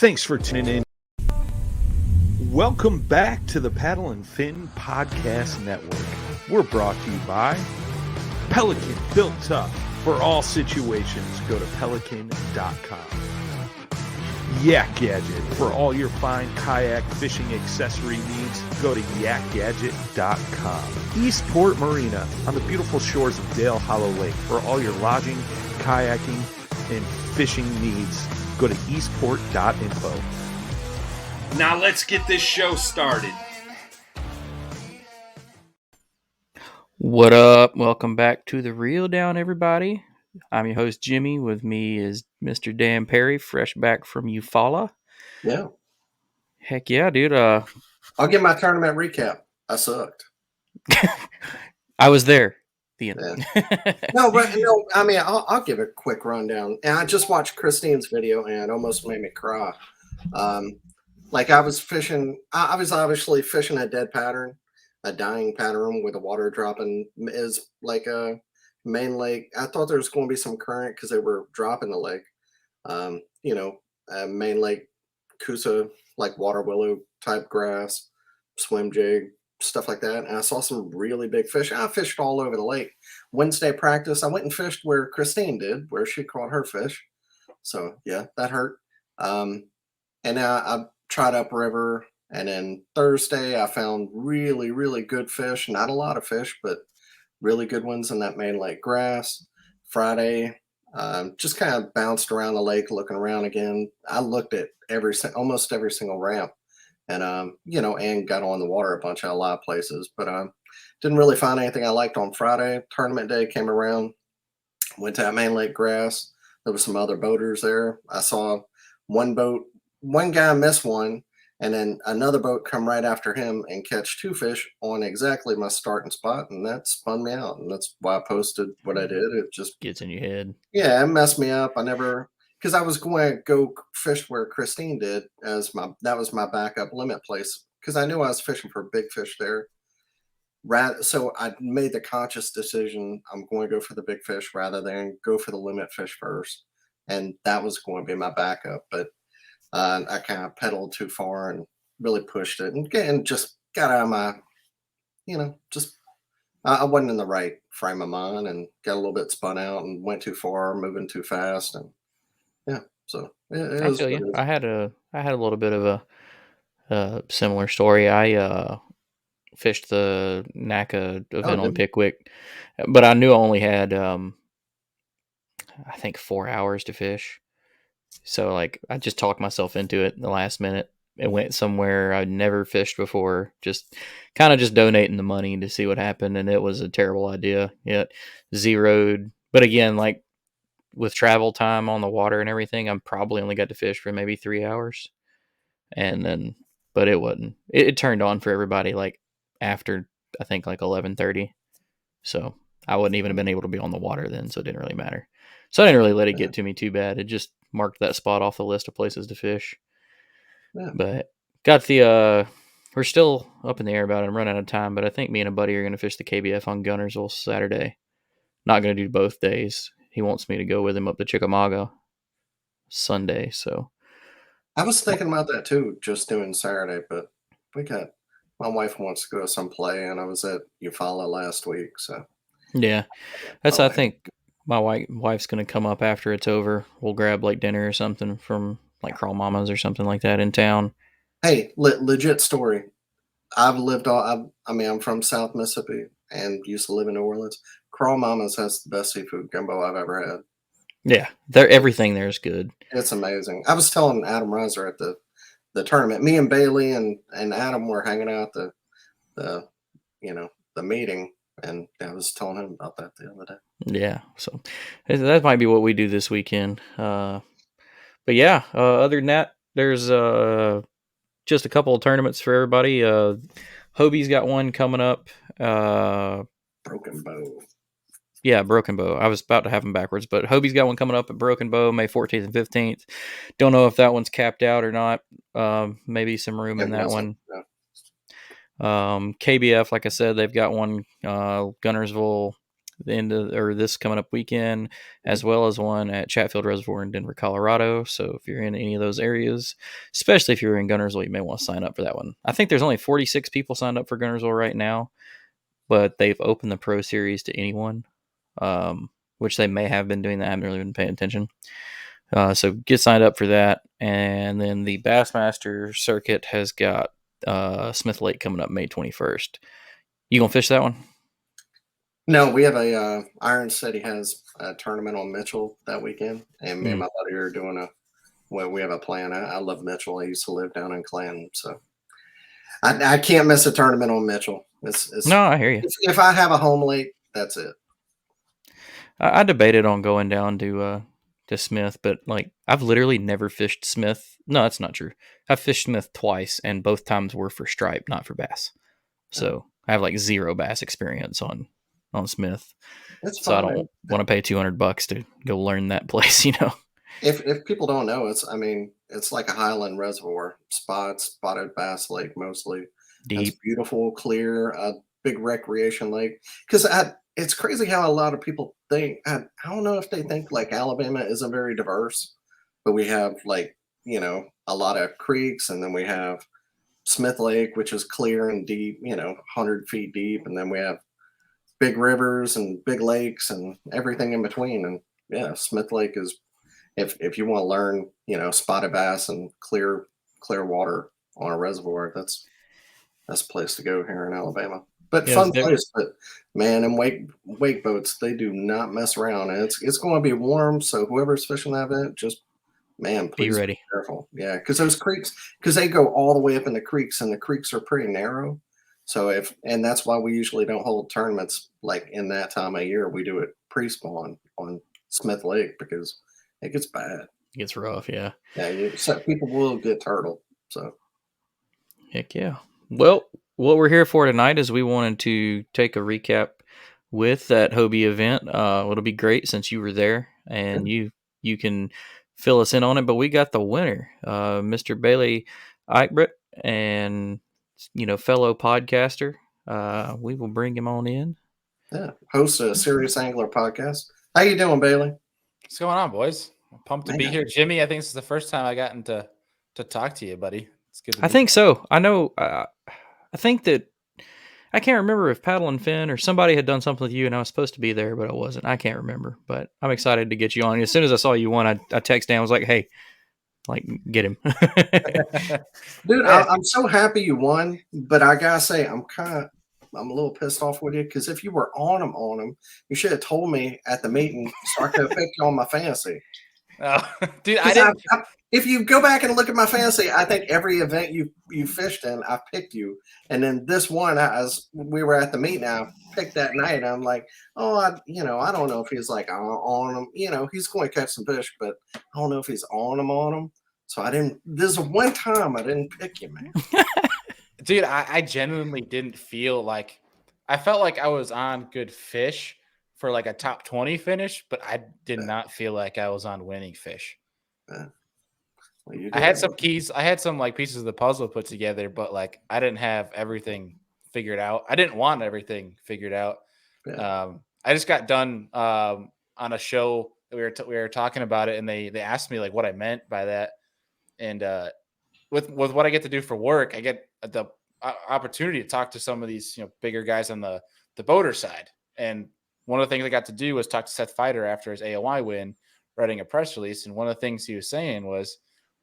Thanks for tuning in. Welcome back to the Paddle and Fin Podcast Network. We're brought to you by Pelican, built tough for all situations. Go to pelican.com. Yak Gadget, for all your fine kayak fishing accessory needs. Go to yakgadget.com. Eastport Marina, on the beautiful shores of Dale Hollow Lake, for all your lodging, kayaking, and fishing needs. Go to eastport.info. Now let's get this show started. What up? Welcome back to The Reel Down, everybody. I'm your host, Jimmy. With me is Mr. Dan Perry, fresh back from Eufaula. Yeah. Heck yeah, dude. I'll give my tournament recap. I sucked. I was there. The end. Yeah. No, I mean, I'll give a quick rundown. And I just watched Christine's video and it almost made me cry. Like I was fishing, I was obviously fishing a dead pattern, a dying pattern with the water dropping. Is like a main lake. I thought there was going to be some current because they were dropping the lake. Main lake, Coosa, like water willow type grass, swim jig, stuff like that. And I saw some really big fish. I fished all over the lake. Wednesday practice, I went and fished where Christine did, where she caught her fish. So yeah, that hurt. And I tried upriver, and then Thursday I found really, really good fish. Not a lot of fish, but really good ones in that main lake grass. Friday, just kind of bounced around the lake, looking around again. I looked at almost every single ramp, and and got on the water a lot of places, but didn't really find anything I liked on Friday. Tournament day came around, went to that main lake grass. There was some other boaters there. I saw one guy miss one, and then another boat come right after him and catch two fish on exactly my starting spot, and that spun me out, and that's why I posted what I did. It just gets in your head. Yeah, it messed me up. Because I was going to go fish where Christine did that was my backup limit place, because I knew I was fishing for big fish there. So I made the conscious decision, I'm going to go for the big fish rather than go for the limit fish first, and that was going to be my backup. But I kind of pedaled too far and really pushed it, and just got out of my, I wasn't in the right frame of mind and got a little bit spun out and went too far, moving too fast, and yeah. So I feel you. I had a little bit of a similar story. I fished the NACA event on Pickwick, but I knew I only had I think 4 hours to fish. So like I just talked myself into it in the last minute and went somewhere I'd never fished before, just donating the money to see what happened, and it was a terrible idea. It zeroed. But again, like with travel time on the water and everything, I'm probably only got to fish for maybe 3 hours. And then but it wasn't. It turned on for everybody like after I think like 11:30. So I wouldn't even have been able to be on the water then, so it didn't really matter. So I didn't really let it get to me too bad. It just marked that spot off the list of places to fish. Yeah. But got the we're still up in the air about it. I'm running out of time, but I think me and a buddy are going to fish the KBF on Gunnersville Saturday. Not going to do both days. He wants me to go with him up to Chickamauga Sunday. So I was thinking about that too, just doing Saturday, but my wife wants to go to some play, and I was at Eufaula last week. So yeah, I think my wife's going to come up after it's over. We'll grab like dinner or something from like Crawl Mama's or something like that in town. Hey, legit story. I'm from South Mississippi and used to live in New Orleans. Crawl Mama's has the best seafood gumbo I've ever had. Yeah, everything there is good. It's amazing. I was telling Adam Reiser at the tournament, me and Bailey and Adam were hanging out the meeting, and I was telling him about that the other day. Yeah, so that might be what we do this weekend. But yeah, other than that, there's just a couple of tournaments for everybody. Hobie's got one coming up. Broken Bow. Yeah, Broken Bow. I was about to have them backwards, but Hobie's got one coming up at Broken Bow, May 14th and 15th. Don't know if that one's capped out or not. Maybe some room in that one. Yeah. KBF, like I said, they've got one, Gunnersville this coming up weekend, as well as one at Chatfield Reservoir in Denver, Colorado. So if you're in any of those areas, especially if you're in Gunnersville, you may want to sign up for that one. I think there's only 46 people signed up for Gunnersville right now, but they've opened the Pro Series to anyone, which they may have been doing that. I haven't really been paying attention. So get signed up for that. And then the Bassmaster circuit has got Smith Lake coming up May 21st. You gonna fish that one? No, we have a Iron City has a tournament on Mitchell that weekend, and me and my buddy are doing we have a plan. I love Mitchell. I used to live down in Clanton, so I can't miss a tournament on Mitchell. No, I hear you. If I have a home lake, that's it. I debated on going down to Smith, but like I've literally never fished Smith. No, that's not true. I've fished Smith twice, and both times were for stripe, not for bass. So I have like zero bass experience on Smith. It's fun, so I don't want to pay $200 to go learn that place. If people don't know, it's like a highland reservoir, spotted bass lake mostly. Deep. It's beautiful, clear, big recreation lake. Because it's crazy how a lot of people think. I don't know if they think like Alabama isn't very diverse, but we have like a lot of creeks, and then we have Smith Lake, which is clear and deep, 100 feet deep, and then we have big rivers and big lakes and everything in between. And yeah, Smith Lake is if you want to learn, spotted bass and clear water on a reservoir, that's a place to go here in Alabama. But fun place. But man, and wake boats, they do not mess around, and it's going to be warm. So whoever's fishing that event, just please be ready. Be careful. Yeah, because those creeks, because they go all the way up in the creeks, and the creeks are pretty narrow. So and that's why we usually don't hold tournaments like in that time of year. We do it pre-spawn on Smith Lake because it gets bad. It gets rough, yeah. Yeah, people will get turtle. So, heck yeah. Well, what we're here for tonight is we wanted to take a recap with that Hobie event. It'll be great since you were there, and you can fill us in on it. But we got the winner, Mr. Bailey Eigbrett, and fellow podcaster. We will bring him on in. Yeah, host a Serious Angler podcast. How you doing, Bailey? What's going on, boys? I'm pumped to be here, Jimmy. I think this is the first time I gotten to talk to you, buddy. It's good. I think so. I know. I think that I can't remember if Paddle and Finn or somebody had done something with you, and I was supposed to be there, but I wasn't. I can't remember. But I'm excited to get you on. As soon as I saw you won, I texted Dan. I was like, "Hey, get him." Dude, I'm so happy you won, but I gotta say, I'm a little pissed off with you because if you were on him, you should have told me at the meeting so I could have picked you on my fantasy. Oh, dude, if you go back and look at my fantasy, I think every event you fished in, I picked you, and then this one, we were at the meeting, I picked that night. And I'm like, I don't know if he's like on him. He's going to catch some fish, but I don't know if he's on him. So I didn't. This is one time I didn't pick you, man. Dude, I genuinely didn't feel like I felt like I was on good fish for like a top 20 finish, but I did not feel like I was on winning fish. I had some keys. I had some like pieces of the puzzle put together, but like I didn't have everything figured out. I didn't want everything figured out. Yeah. I just got done on a show that we were talking about it, and they asked me like what I meant by that. And with what I get to do for work, I get the opportunity to talk to some of these bigger guys on the boater side. And one of the things I got to do was talk to Seth Feider after his AOI win, writing a press release. And one of the things he was saying was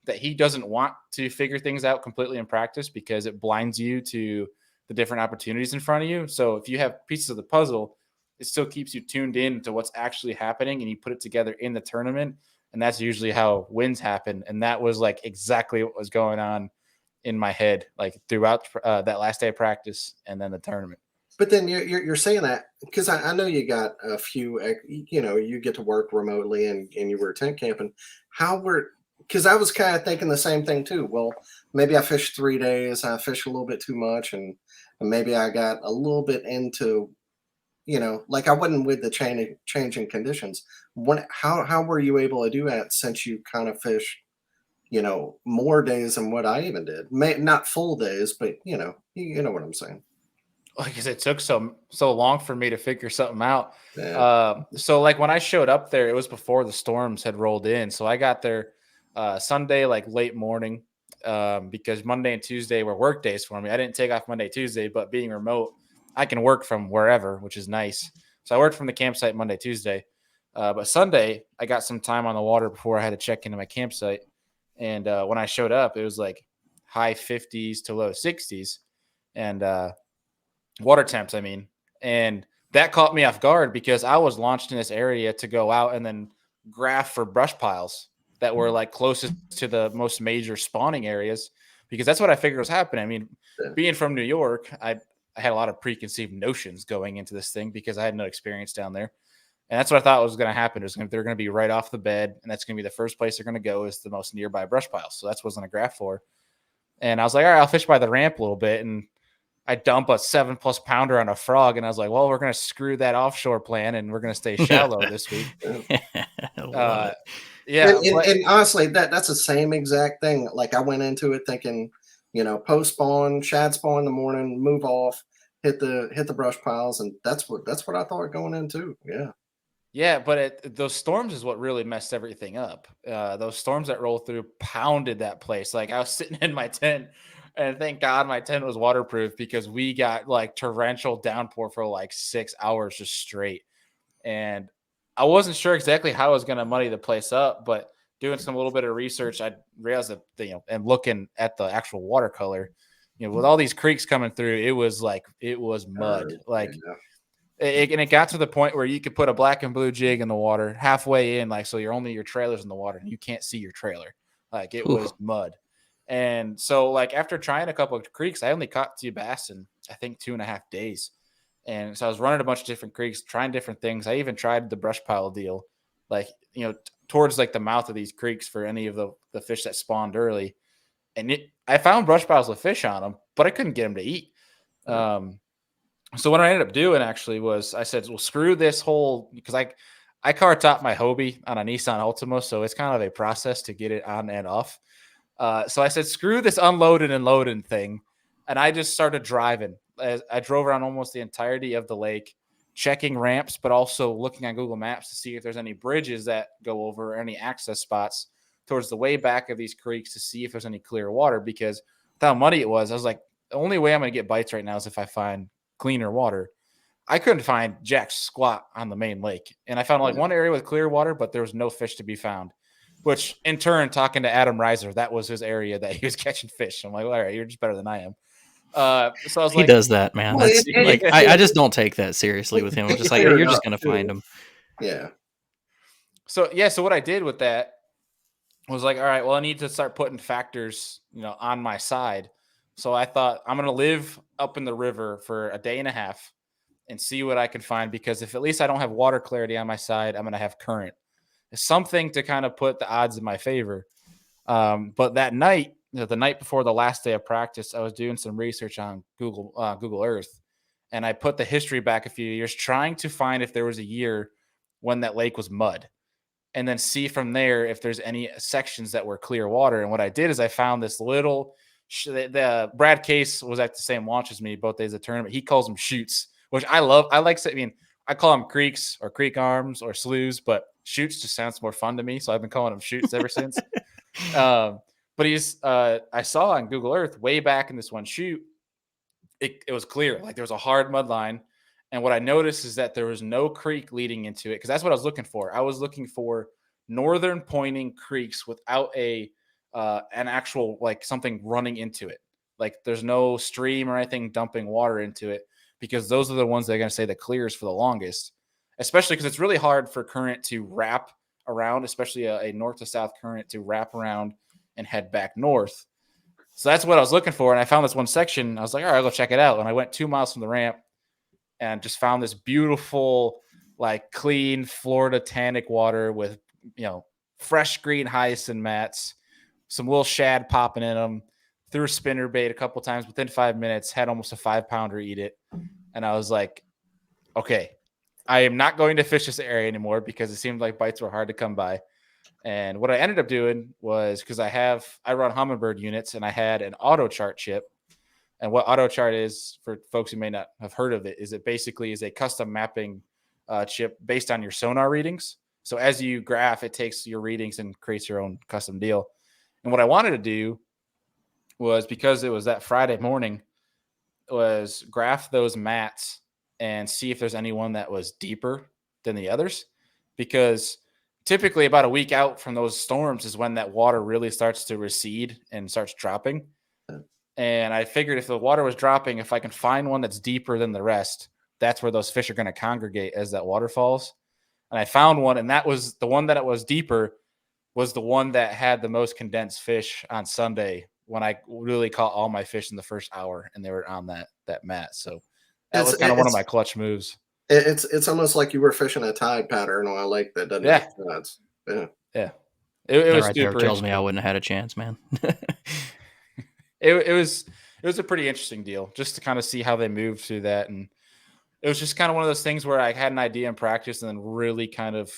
that he doesn't want to figure things out completely in practice because it blinds you to the different opportunities in front of you. So if you have pieces of the puzzle, it still keeps you tuned in to what's actually happening, and you put it together in the tournament. And that's usually how wins happen. And that was like exactly what was going on in my head, like throughout that last day of practice and then the tournament. But then you're saying that because I know you got a few, you get to work remotely and you were tent camping. Because I was kind of thinking the same thing too. Well, maybe I fished 3 days. I fished a little bit too much. And maybe I got a little bit into, like I wasn't with the changing conditions. How were you able to do that since you kind of fished, more days than what I even did? Not full days, but you know what I'm saying. because it took so long for me to figure something out. Yeah. So like when I showed up there, it was before the storms had rolled in. So I got there Sunday, like late morning, because Monday and Tuesday were work days for me. I didn't take off Monday, Tuesday, but being remote, I can work from wherever, which is nice. So I worked from the campsite Monday, Tuesday. But Sunday, I got some time on the water before I had to check into my campsite. And when I showed up, it was like high 50s to low 60s. And water temps, I mean. And that caught me off guard because I was launched in this area to go out and then graph for brush piles that were like closest to the most major spawning areas, because that's what I figured was happening. I mean, being from New York, I had a lot of preconceived notions going into this thing because I had no experience down there. And that's what I thought was going to happen. They're going to be right off the bed, and that's going to be the first place they're going to go is the most nearby brush piles. So that's what I was going to graph for. And I was like, all right, I'll fish by the ramp a little bit. And I dump a 7+ pounder on a frog, and I was like, well, we're going to screw that offshore plan, and we're going to stay shallow this week. Yeah. And honestly, that's the same exact thing. Like I went into it thinking, post spawn, shad spawn in the morning, move off, hit the brush piles, and that's what I thought going into. Yeah. Yeah, but those storms is what really messed everything up. Those storms that rolled through pounded that place. Like I was sitting in my tent, and thank God my tent was waterproof because we got like torrential downpour for like 6 hours just straight. And I wasn't sure exactly how I was going to muddy the place up, but doing some little bit of research, I realized that, and looking at the actual watercolor, with all these creeks coming through, it was mud. And it got to the point where you could put a black and blue jig in the water halfway in, like, so your trailer's in the water and you can't see your trailer. Like it was mud. And so like after trying a couple of creeks, I only caught 2 bass in I think 2.5 days. And so I was running a bunch of different creeks, trying different things. I even tried the brush pile deal, like, towards like the mouth of these creeks for any of the fish that spawned early. And I found brush piles with fish on them, but I couldn't get them to eat. So what I ended up doing actually was I said, well, screw this whole, because I car top my Hobie on a Nissan Altima, so it's kind of a process to get it on and off. So I said, screw this unloading and loading thing. And I just started driving. I drove around almost the entirety of the lake, checking ramps, but also looking on Google Maps to see if there's any bridges that go over, or any access spots towards the way back of these creeks to see if there's any clear water, because with how muddy it was, I was like, the only way I'm going to get bites right now is if I find cleaner water. I couldn't find jack squat on the main lake. And I found like one area with clear water, but there was no fish to be found, which in turn, talking to Adam Reiser, that was his area that he was catching fish. I'm like, all right, you're just better than I am. So I was he does that, man. Well, That's I just don't take that seriously with him. I'm just like, you're just going to find him. Yeah. So what I did with that was like, all right, well, I need to start putting factors, on my side. So I thought I'm going to live up in the river for a day and a half and see what I can find, because if at least I don't have water clarity on my side, I'm going to have current. It's something to kind of put the odds in my favor. But that night, the night before the last day of practice, I was doing some research on Google Earth, and I put the history back a few years, trying to find if there was a year when that lake was mud, and then see from there if there's any sections that were clear water. And what I did is I found this little the Brad Case was at the same launch as me both days of the tournament. He calls them chutes, which I love. I call them creeks or creek arms or sloughs, but chutes just sounds more fun to me. So I've been calling them chutes ever since. But I saw on Google Earth way back in this one chute, it was clear. Like there was a hard mud line. And what I noticed is that there was no creek leading into it, because that's what I was looking for. I was looking for northern pointing creeks without an actual, like, something running into it. Like there's no stream or anything dumping water into it, because those are the ones that are going to say the clears for the longest, especially because it's really hard for current to wrap around, especially a north to south current to wrap around and head back north. So that's what I was looking for. And I found this one section. I was like, all right, I'll go check it out. And I went 2 miles from the ramp and just found this beautiful, like, clean Florida tannic water with, fresh green hyacinth mats, some little shad popping in them, threw a spinner bait a couple times. Within 5 minutes, had almost a 5-pounder eat it. And I was like, okay, I am not going to fish this area anymore, because it seemed like bites were hard to come by. And what I ended up doing was, because I run Humminbird units, and I had an auto chart chip. And what AutoChart is, for folks who may not have heard of it, is it basically is a custom mapping chip based on your sonar readings. So as you graph, it takes your readings and creates your own custom deal. And what I wanted to do was, because it was that Friday morning, was graph those mats and see if there's anyone that was deeper than the others. Because typically about a week out from those storms is when that water really starts to recede and starts dropping. And I figured if the water was dropping, if I can find one that's deeper than the rest, that's where those fish are going to congregate as that water falls. And I found one, and that was the one that it was deeper, was the one that had the most condensed fish on Sunday, when I really caught all my fish in the first hour, and they were on that mat. So that was kind of one of my clutch moves. It's almost like you were fishing a tide pattern on a lake that doesn't have tides. Yeah. It was right there tells me I wouldn't have had a chance, man. It was a pretty interesting deal just to kind of see how they moved through that. And it was just kind of one of those things where I had an idea in practice, and then really kind of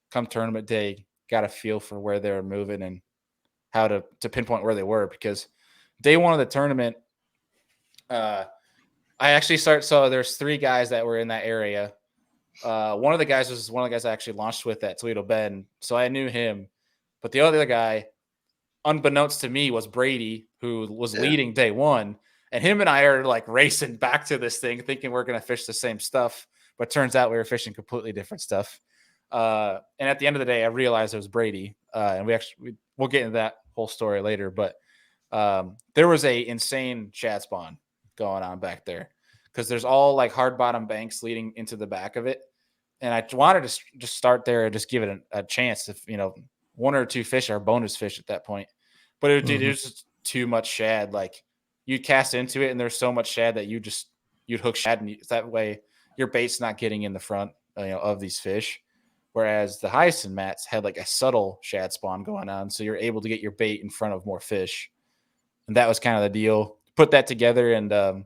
come tournament day, got a feel for where they were moving and how to pinpoint where they were. Because day one of the tournament, I actually so there's 3 guys that were in that area. One of the guys was one of the guys I actually launched with at Toledo Bend, so I knew him. But the other guy, unbeknownst to me, was Brady, who was leading day one. And him and I are like racing back to this thing, thinking we're going to fish the same stuff. But turns out we were fishing completely different stuff. And at the end of the day, I realized it was Brady. And we'll get into that whole story later. But there was a insane shad spawn going on back there, because there's all like hard bottom banks leading into the back of it. And I wanted to just start there and just give it a chance. If, 1 or 2 fish are bonus fish at that point. But it was just too much shad. Like, you cast into it and there's so much shad that you'd hook shad, and that way your bait's not getting in the front of these fish. Whereas the hyacinth mats had like a subtle shad spawn going on, so you're able to get your bait in front of more fish. And that was kind of the deal. Put that together, and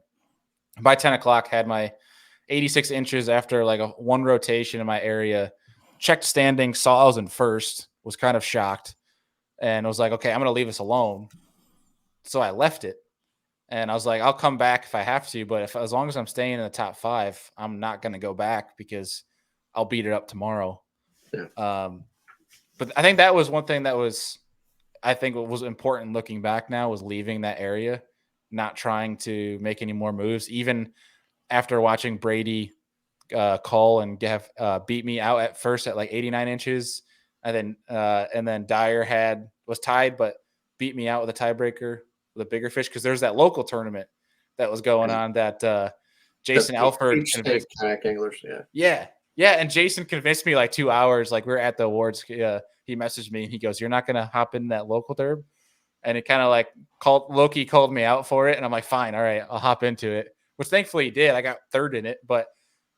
by 10 o'clock had my 86 inches after like one rotation in my area. Checked standing, saw I was in first, was kind of shocked, and I was like, okay, I'm going to leave this alone. So I left it. And I was like, I'll come back if I have to, but as long as I'm staying in the top 5, I'm not going to go back, because I'll beat it up tomorrow. Yeah. But I think that was one thing that was important looking back now, was leaving that area, not trying to make any more moves. Even after watching Brady call and beat me out at first at like 89 inches, and then Dyer was tied, but beat me out with a tiebreaker with a bigger fish, because there's that local tournament that was going on that Jason Alford convinced kayak anglers. Yeah, and Jason convinced me like 2 hours. Like, we were at the awards. He messaged me and he goes, "You're not gonna hop in that local derb?" And it kind of like Loki called me out for it, and I'm like, "Fine, all right, I'll hop into it." Which thankfully he did. I got third in it, but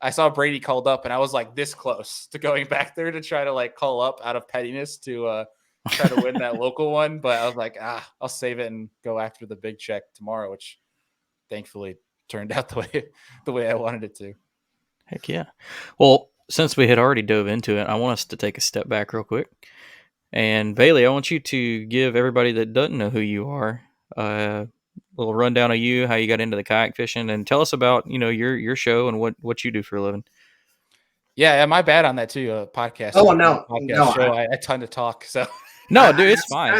I saw Brady called up, and I was like this close to going back there to try to like call up out of pettiness to try to win that local one. But I was like, I'll save it and go after the big check tomorrow, which thankfully turned out the way I wanted it to. Heck yeah. Well, since we had already dove into it, I want us to take a step back real quick. And Bailey, I want you to give everybody that doesn't know who you are a little rundown of you, how you got into the kayak fishing, and tell us about your show and what you do for a living. Yeah, my bad on that too. Podcast. Oh no, show. I tend to talk. So no, dude, it's fine.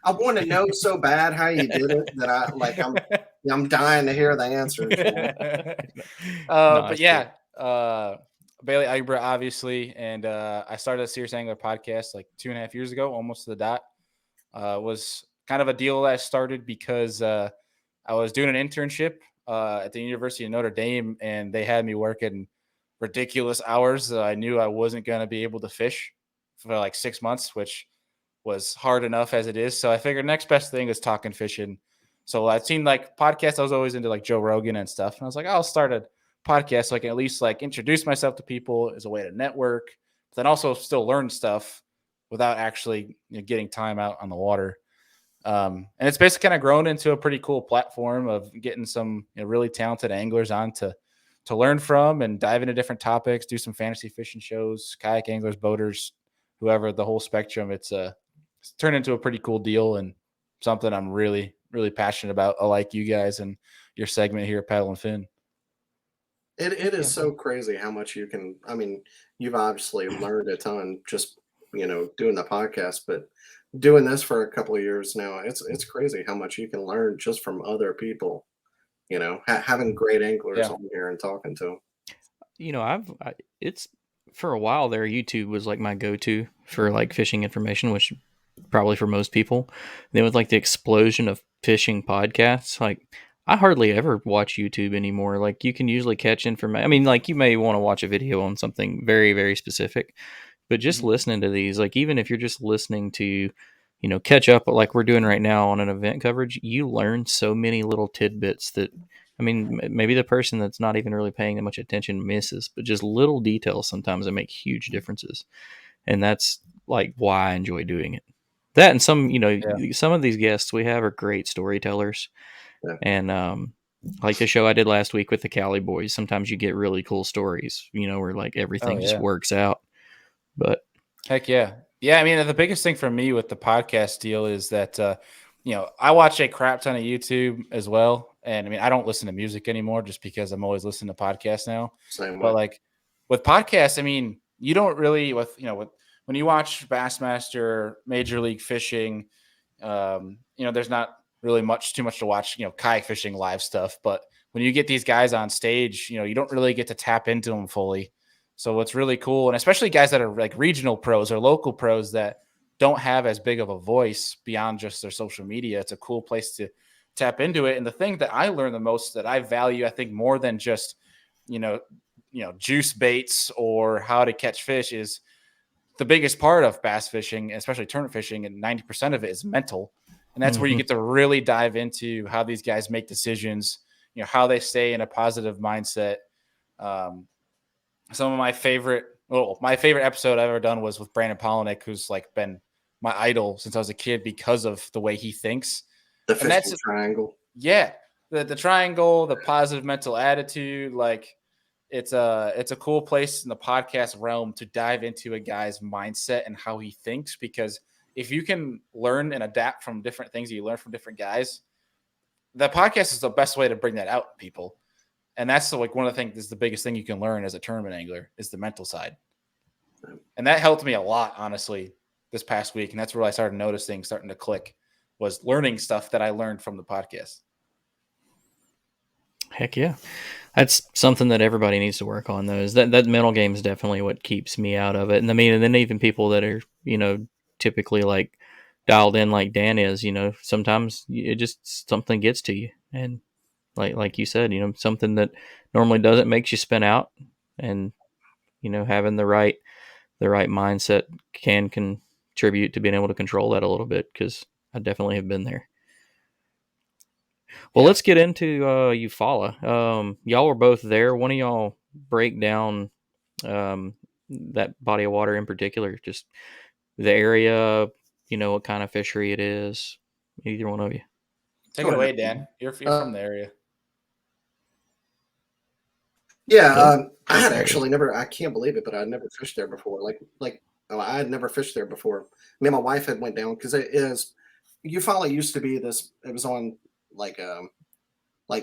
I want to know so bad how you did it that I'm dying to hear the answer. But yeah, Bailey Eigbrett, obviously, and I started a Serious Angler podcast like 2.5 years ago, almost to the dot. Was kind of a deal that I started because I was doing an internship at the University of Notre Dame, and they had me working ridiculous hours. I knew I wasn't going to be able to fish for like 6 months, which was hard enough as it is. So I figured next best thing is talking fishing. So I'd seen like podcasts. I was always into like Joe Rogan and stuff. And I was like, I'll start a podcast so I can at least like introduce myself to people as a way to network, but then also still learn stuff without actually getting time out on the water. And it's basically kind of grown into a pretty cool platform of getting some really talented anglers on to learn from and dive into different topics, do some fantasy fishing shows, kayak anglers, boaters, whoever, the whole spectrum. It's turned into a pretty cool deal and something I'm really, really passionate about, like you guys and your segment here at Paddle and Fin. It is so crazy how much you can. I mean, you've obviously learned a ton just doing the podcast, but doing this for a couple of years now, it's crazy how much you can learn just from other people. Having great anglers on here and talking to them. It's for a while there. YouTube was like my go-to for like fishing information, which probably for most people. Then with like the explosion of fishing podcasts, like I hardly ever watch YouTube anymore. Like you can usually catch information. I mean, like you may want to watch a video on something very, very specific, but just listening to these, like even if you're just listening to, catch up like we're doing right now on an event coverage, you learn so many little tidbits that, I mean, maybe the person that's not even really paying that much attention misses, but just little details sometimes that make huge differences. And that's like why I enjoy doing it. That and some of these guests we have are great storytellers. Yeah. And like the show I did last week with the Cali boys, sometimes you get really cool stories, where like everything just works out. But heck yeah. Yeah, I mean, the biggest thing for me with the podcast deal is that I watch a crap ton of YouTube as well. And I mean, I don't listen to music anymore just because I'm always listening to podcasts now. Same way. But like with podcasts, I mean, you don't really when you watch Bassmaster, Major League Fishing, there's not really too much to watch, kayak fishing live stuff. But when you get these guys on stage, you don't really get to tap into them fully. So what's really cool, and especially guys that are like regional pros or local pros that don't have as big of a voice beyond just their social media, it's a cool place to tap into it. And the thing that I learned the most, that I value, I think more than just, juice baits or how to catch fish, is the biggest part of bass fishing, especially tournament fishing, and 90% of it is mental. And that's where you get to really dive into how these guys make decisions, how they stay in a positive mindset. Some of my favorite episode I've ever done was with Brandon Polinick, who's like been my idol since I was a kid because of the way he thinks. The fishing triangle. Yeah. The triangle, the positive mental attitude. Like it's a cool place in the podcast realm to dive into a guy's mindset and how he thinks, because if you can learn and adapt from different things you learn from different guys, the podcast is the best way to bring that out, people. And that's like one of the things is the biggest thing you can learn as a tournament angler is the mental side. And that helped me a lot, honestly, this past week. And that's where I started noticing starting to click, was learning stuff that I learned from the podcast. Heck yeah. That's something that everybody needs to work on, though, is that mental game is definitely what keeps me out of it. And I mean, and then even people that are, typically like dialed in like Dan is, sometimes it just something gets to you. And like you said, something that normally doesn't makes you spin out, and having the right mindset can contribute to being able to control that a little bit, because I definitely have been there. Well, let's get into Eufaula. Y'all were both there. One of y'all break down that body of water in particular, just the area, what kind of fishery it is. Either one of you. Take it away, Dan. You're from the area. Yeah, I had actually never. I can't believe it, but I'd never fished there before. I had never fished there before. Me and my wife had went down because it is. Eufaula used to be this. It was on like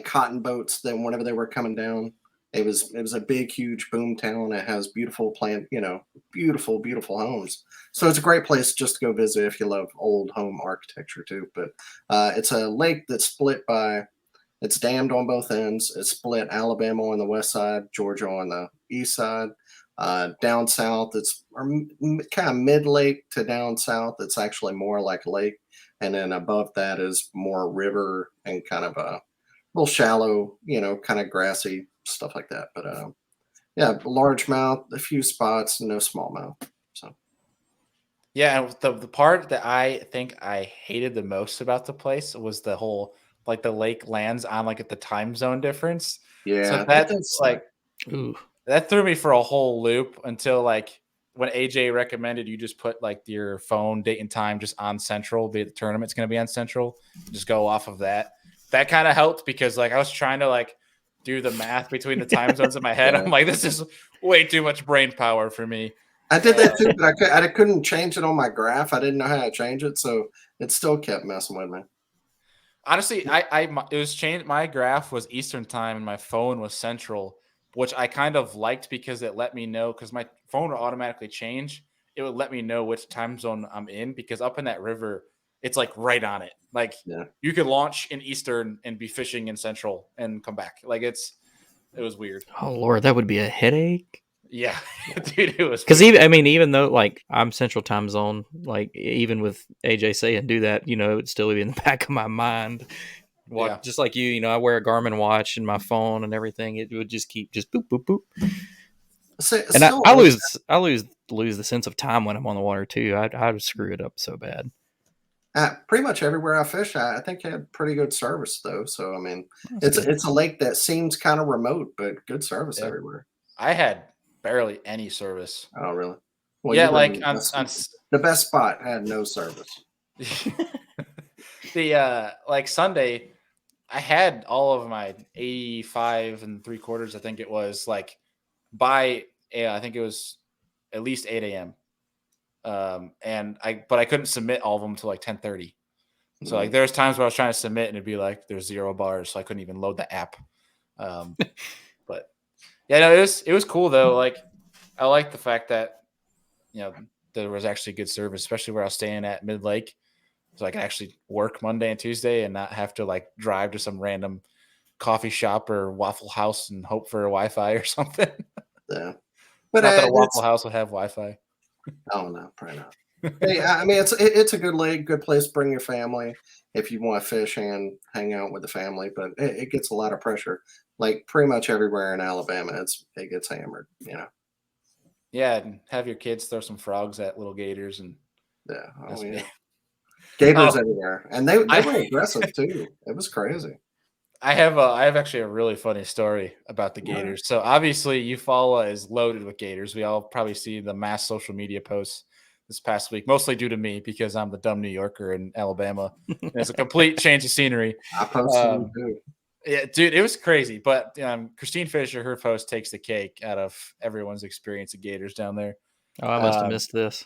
cotton boats. Then whenever they were coming down, it was a big, huge boom town. It has beautiful beautiful, beautiful homes. So it's a great place just to go visit if you love old home architecture too. But it's a lake that's split by. It's dammed on both ends. It's split Alabama on the west side, Georgia on the east side. Down south, it's kind of mid-lake to down south. It's actually more like a lake. And then above that is more river and kind of a little shallow, kind of grassy, stuff like that. But yeah, largemouth, a few spots, no smallmouth. So. Yeah, the part that I think I hated the most about the place was the whole, like the lake lands on like at the time zone difference. Yeah, so that's like, that threw me for a whole loop until like when AJ recommended you just put like your phone date and time just on Central. The tournament's going to be on Central. Just go off of that. That kind of helped because like I was trying to like do the math between the time zones in my head. I'm like, this is way too much brain power for me. I did that too, but I couldn't change it on my graph. I didn't know how to change it, so it still kept messing with me. Honestly, it was changed. My graph was Eastern time and my phone was Central, which I kind of liked because it let me know, because my phone would automatically change. It would let me know which time zone I'm in, because up in that river, it's like right on it. Like Yeah. you could launch in Eastern and be fishing in Central and come back. Like it was weird. Oh Lord, that would be a headache. Yeah, dude, it was Because weird. even though like I'm Central Time Zone, like even with AJ saying do that, it would still be in the back of my mind. Yeah. Just like I wear a Garmin watch and my phone and everything. It would just keep boop boop boop. And I lose the sense of time when I'm on the water too. I would screw it up so bad. Pretty much everywhere I fish, I think I had pretty good service though. So I mean, it's a lake that seems kind of remote, but good service everywhere. I had barely any service. Oh, really? Well, Yeah, like the best spot had no service. The like Sunday, I had all of my 85 3/4, I think it was, like by I think it was at least 8 a.m. But I couldn't submit all of them until like 10:30. So like there's times where I was trying to submit and it'd be like there's 0 bars, so I couldn't even load the app. But yeah, no, it was cool though. Like I like the fact that there was actually good service, especially where I was staying at Mid Lake. So I could actually work Monday and Tuesday and not have to like drive to some random coffee shop or Waffle House and hope for a Wi-Fi or something. Yeah, but not that a Waffle House would have Wi-Fi. Oh no, probably not. Yeah, I mean it's a good lake, good place to bring your family if you want to fish and hang out with the family. But it gets a lot of pressure, like pretty much everywhere in Alabama. It gets hammered, Yeah, and have your kids throw some frogs at little gators and yeah, gators everywhere, and they were aggressive too. It was crazy. I have actually a really funny story about the gators. So obviously Eufaula is loaded with gators. We all probably see the mass social media posts this past week, mostly due to me because I'm the dumb New Yorker in Alabama. And it's a complete change of scenery. I posted them too. Yeah, dude, it was crazy. But Christine Fisher, her post takes the cake out of everyone's experience of gators down there. Oh, I must have missed this.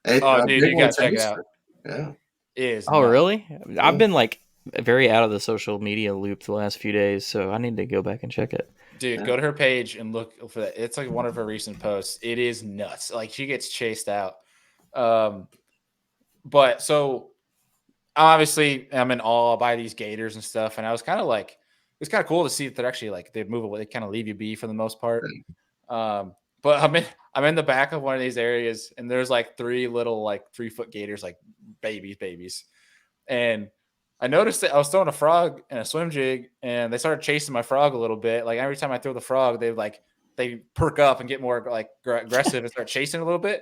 Dude, you gotta check it out. Yeah, it is. Oh, really? I've been like very out of the social media loop the last few days, so I need to go back and check it. Dude, go to her page and look for that. It's like one of her recent posts. It is nuts. Like she gets chased out. But so obviously I'm in awe by these gators and stuff. And I was kind of like, it's kind of cool to see that they're actually like they move away, they kind of leave you be for the most part. But I'm in the back of one of these areas and there's like 3 little like 3-foot gators, like babies. And I noticed that I was throwing a frog and a swim jig and they started chasing my frog a little bit. Like every time I throw the frog, they perk up and get more like aggressive and start chasing a little bit.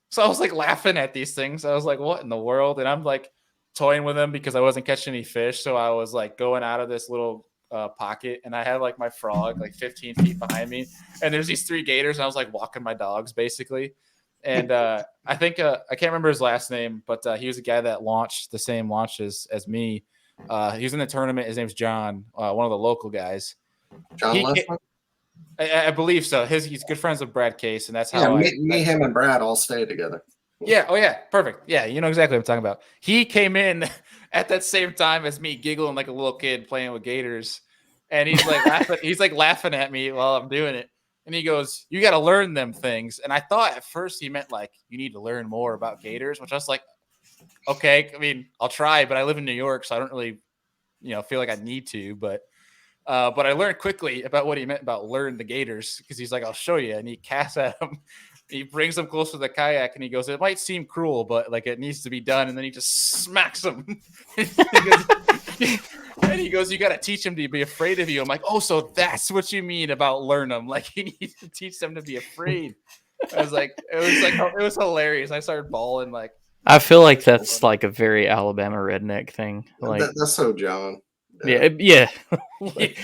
So I was like laughing at these things. I was like, what in the world? And I'm like toying with them because I wasn't catching any fish. So I was like going out of this little pocket and I had like my frog like 15 feet behind me. And there's these 3 gators. And I was like walking my dogs basically. And I think I can't remember his last name, but he was a guy that launched the same launch as me. He was in the tournament. His name's John, one of the local guys. John I believe so. He's good friends with Brad Case, and that's how me, him, and Brad all stay together. Yeah. Oh, yeah. Perfect. Yeah, you know exactly what I'm talking about. He came in at that same time as me, giggling like a little kid playing with gators, and he's like laughing. He's like laughing at me while I'm doing it, and he goes, "You got to learn them things." And I thought at first he meant like you need to learn more about gators, which I was like, okay. I mean, I'll try, but I live in New York, so I don't really, feel like I need to, but I learned quickly about what he meant about learn the gators because he's like, I'll show you. And he casts at him. He brings them close to the kayak and he goes, it might seem cruel, but like it needs to be done. And then he just smacks him. And he goes, you got to teach him to be afraid of you. I'm like, oh, so that's what you mean about learn them. Like you need to teach them to be afraid. It was hilarious. I started bawling. Like, I feel like that's like a very Alabama redneck thing. Like that's so John. Yeah. It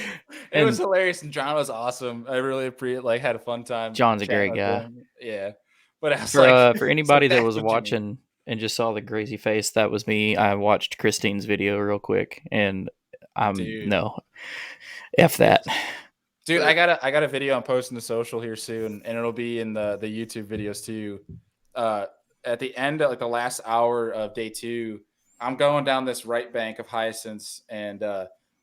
was hilarious, and John was awesome. I really appreciate had a fun time. John's a great guy. Yeah, but I was for anybody that was watching and just saw the crazy face, that was me. I watched Christine's video real quick, and no, F that. Dude, I got a video I'm posting to social here soon, and it'll be in the YouTube videos too. At the end, like the last hour of day 2, I'm going down this right bank of hyacinths, and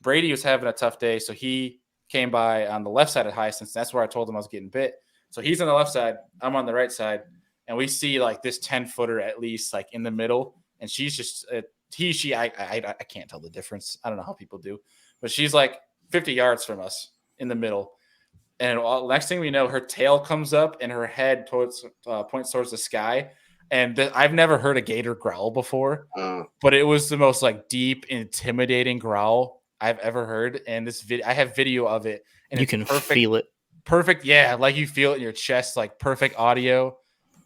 Brady was having a tough day, so he came by on the left side of hyacinths. That's where I told him I was getting bit. So he's on the left side, I'm on the right side, and we see like this 10-footer at least like in the middle, and she's just I can't tell the difference. I don't know how people do, but she's like 50 yards from us in the middle. And next thing we know, her tail comes up and her head points towards the sky. And I've never heard a gator growl before, but it was the most like deep, intimidating growl I've ever heard. And this video, I have video of it, and You can feel it. Perfect, yeah, like you feel it in your chest, like perfect audio.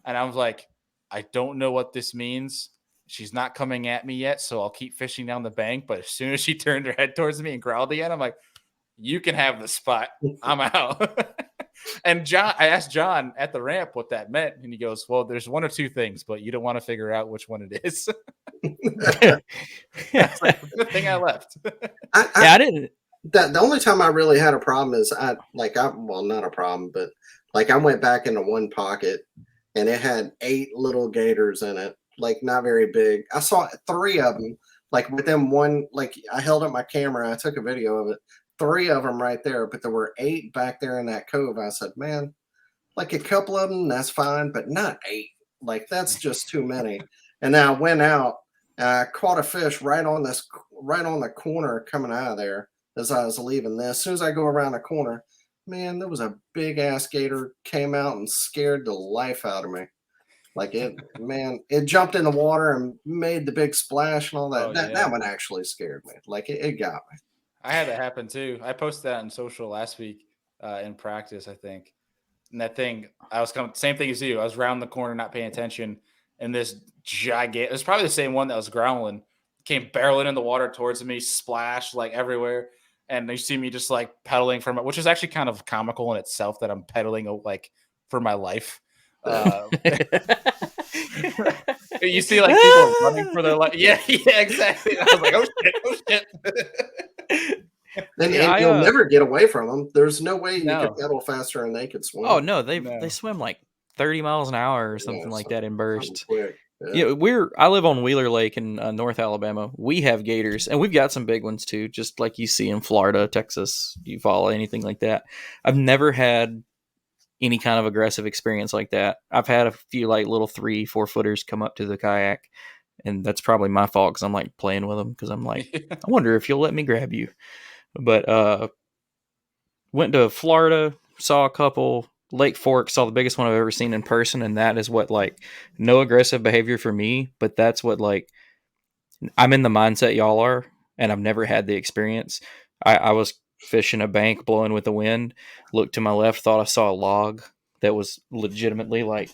And I was like, I don't know what this means. She's not coming at me yet, so I'll keep fishing down the bank. But as soon as she turned her head towards me and growled again, I'm like, you can have the spot. I'm out. And I asked John at the ramp what that meant, and he goes, well, there's one or two things, but you don't want to figure out which one it is. That's like the thing I left. I didn't. The only time I really had a problem is not a problem, but like I went back into one pocket and it had 8 little gators in it, like not very big. I saw 3 of them, like within one, like I held up my camera, I took a video of it. 3 of them right there, but there were 8 back there in that cove. I said, man, like a couple of them, that's fine, but not 8. Like that's just too many. And then I went out, I caught a fish right on the corner coming out of there as I was leaving this. As soon as I go around the corner, man, there was a big ass gator came out and scared the life out of me. Like it jumped in the water and made the big splash and all that. That one actually scared me. Like it got me. I had that happen too. I posted that on social last week in practice, I think. And that thing, I was coming, same thing as you. I was round the corner, not paying attention. And this gigantic, it was probably the same one that was growling, came barreling in the water towards me, splashed like everywhere. And you see me just like pedaling from it, which is actually kind of comical in itself that I'm pedaling like for my life. You see like people running for their life. Yeah, exactly. I was like, oh shit. And you'll never get away from them. There's no way you could pedal faster and they could swim. Oh no, they swim like 30 miles an hour or something like that in bursts. Yeah, I live on Wheeler Lake in North Alabama. We have gators, and we've got some big ones too, just like you see in Florida, Texas, Eufaula, anything like that. I've never had any kind of aggressive experience like that. I've had a few like little 3-4 footers come up to the kayak, and that's probably my fault because I'm like playing with them because I'm like, I wonder if you'll let me grab you. But went to Florida, saw a couple. Lake Fork, saw the biggest one I've ever seen in person, and that is what, like, no aggressive behavior for me, but that's what, like, I'm in the mindset y'all are, and I've never had the experience. I was fishing a bank, blowing with the wind, looked to my left, thought I saw a log that was legitimately, like,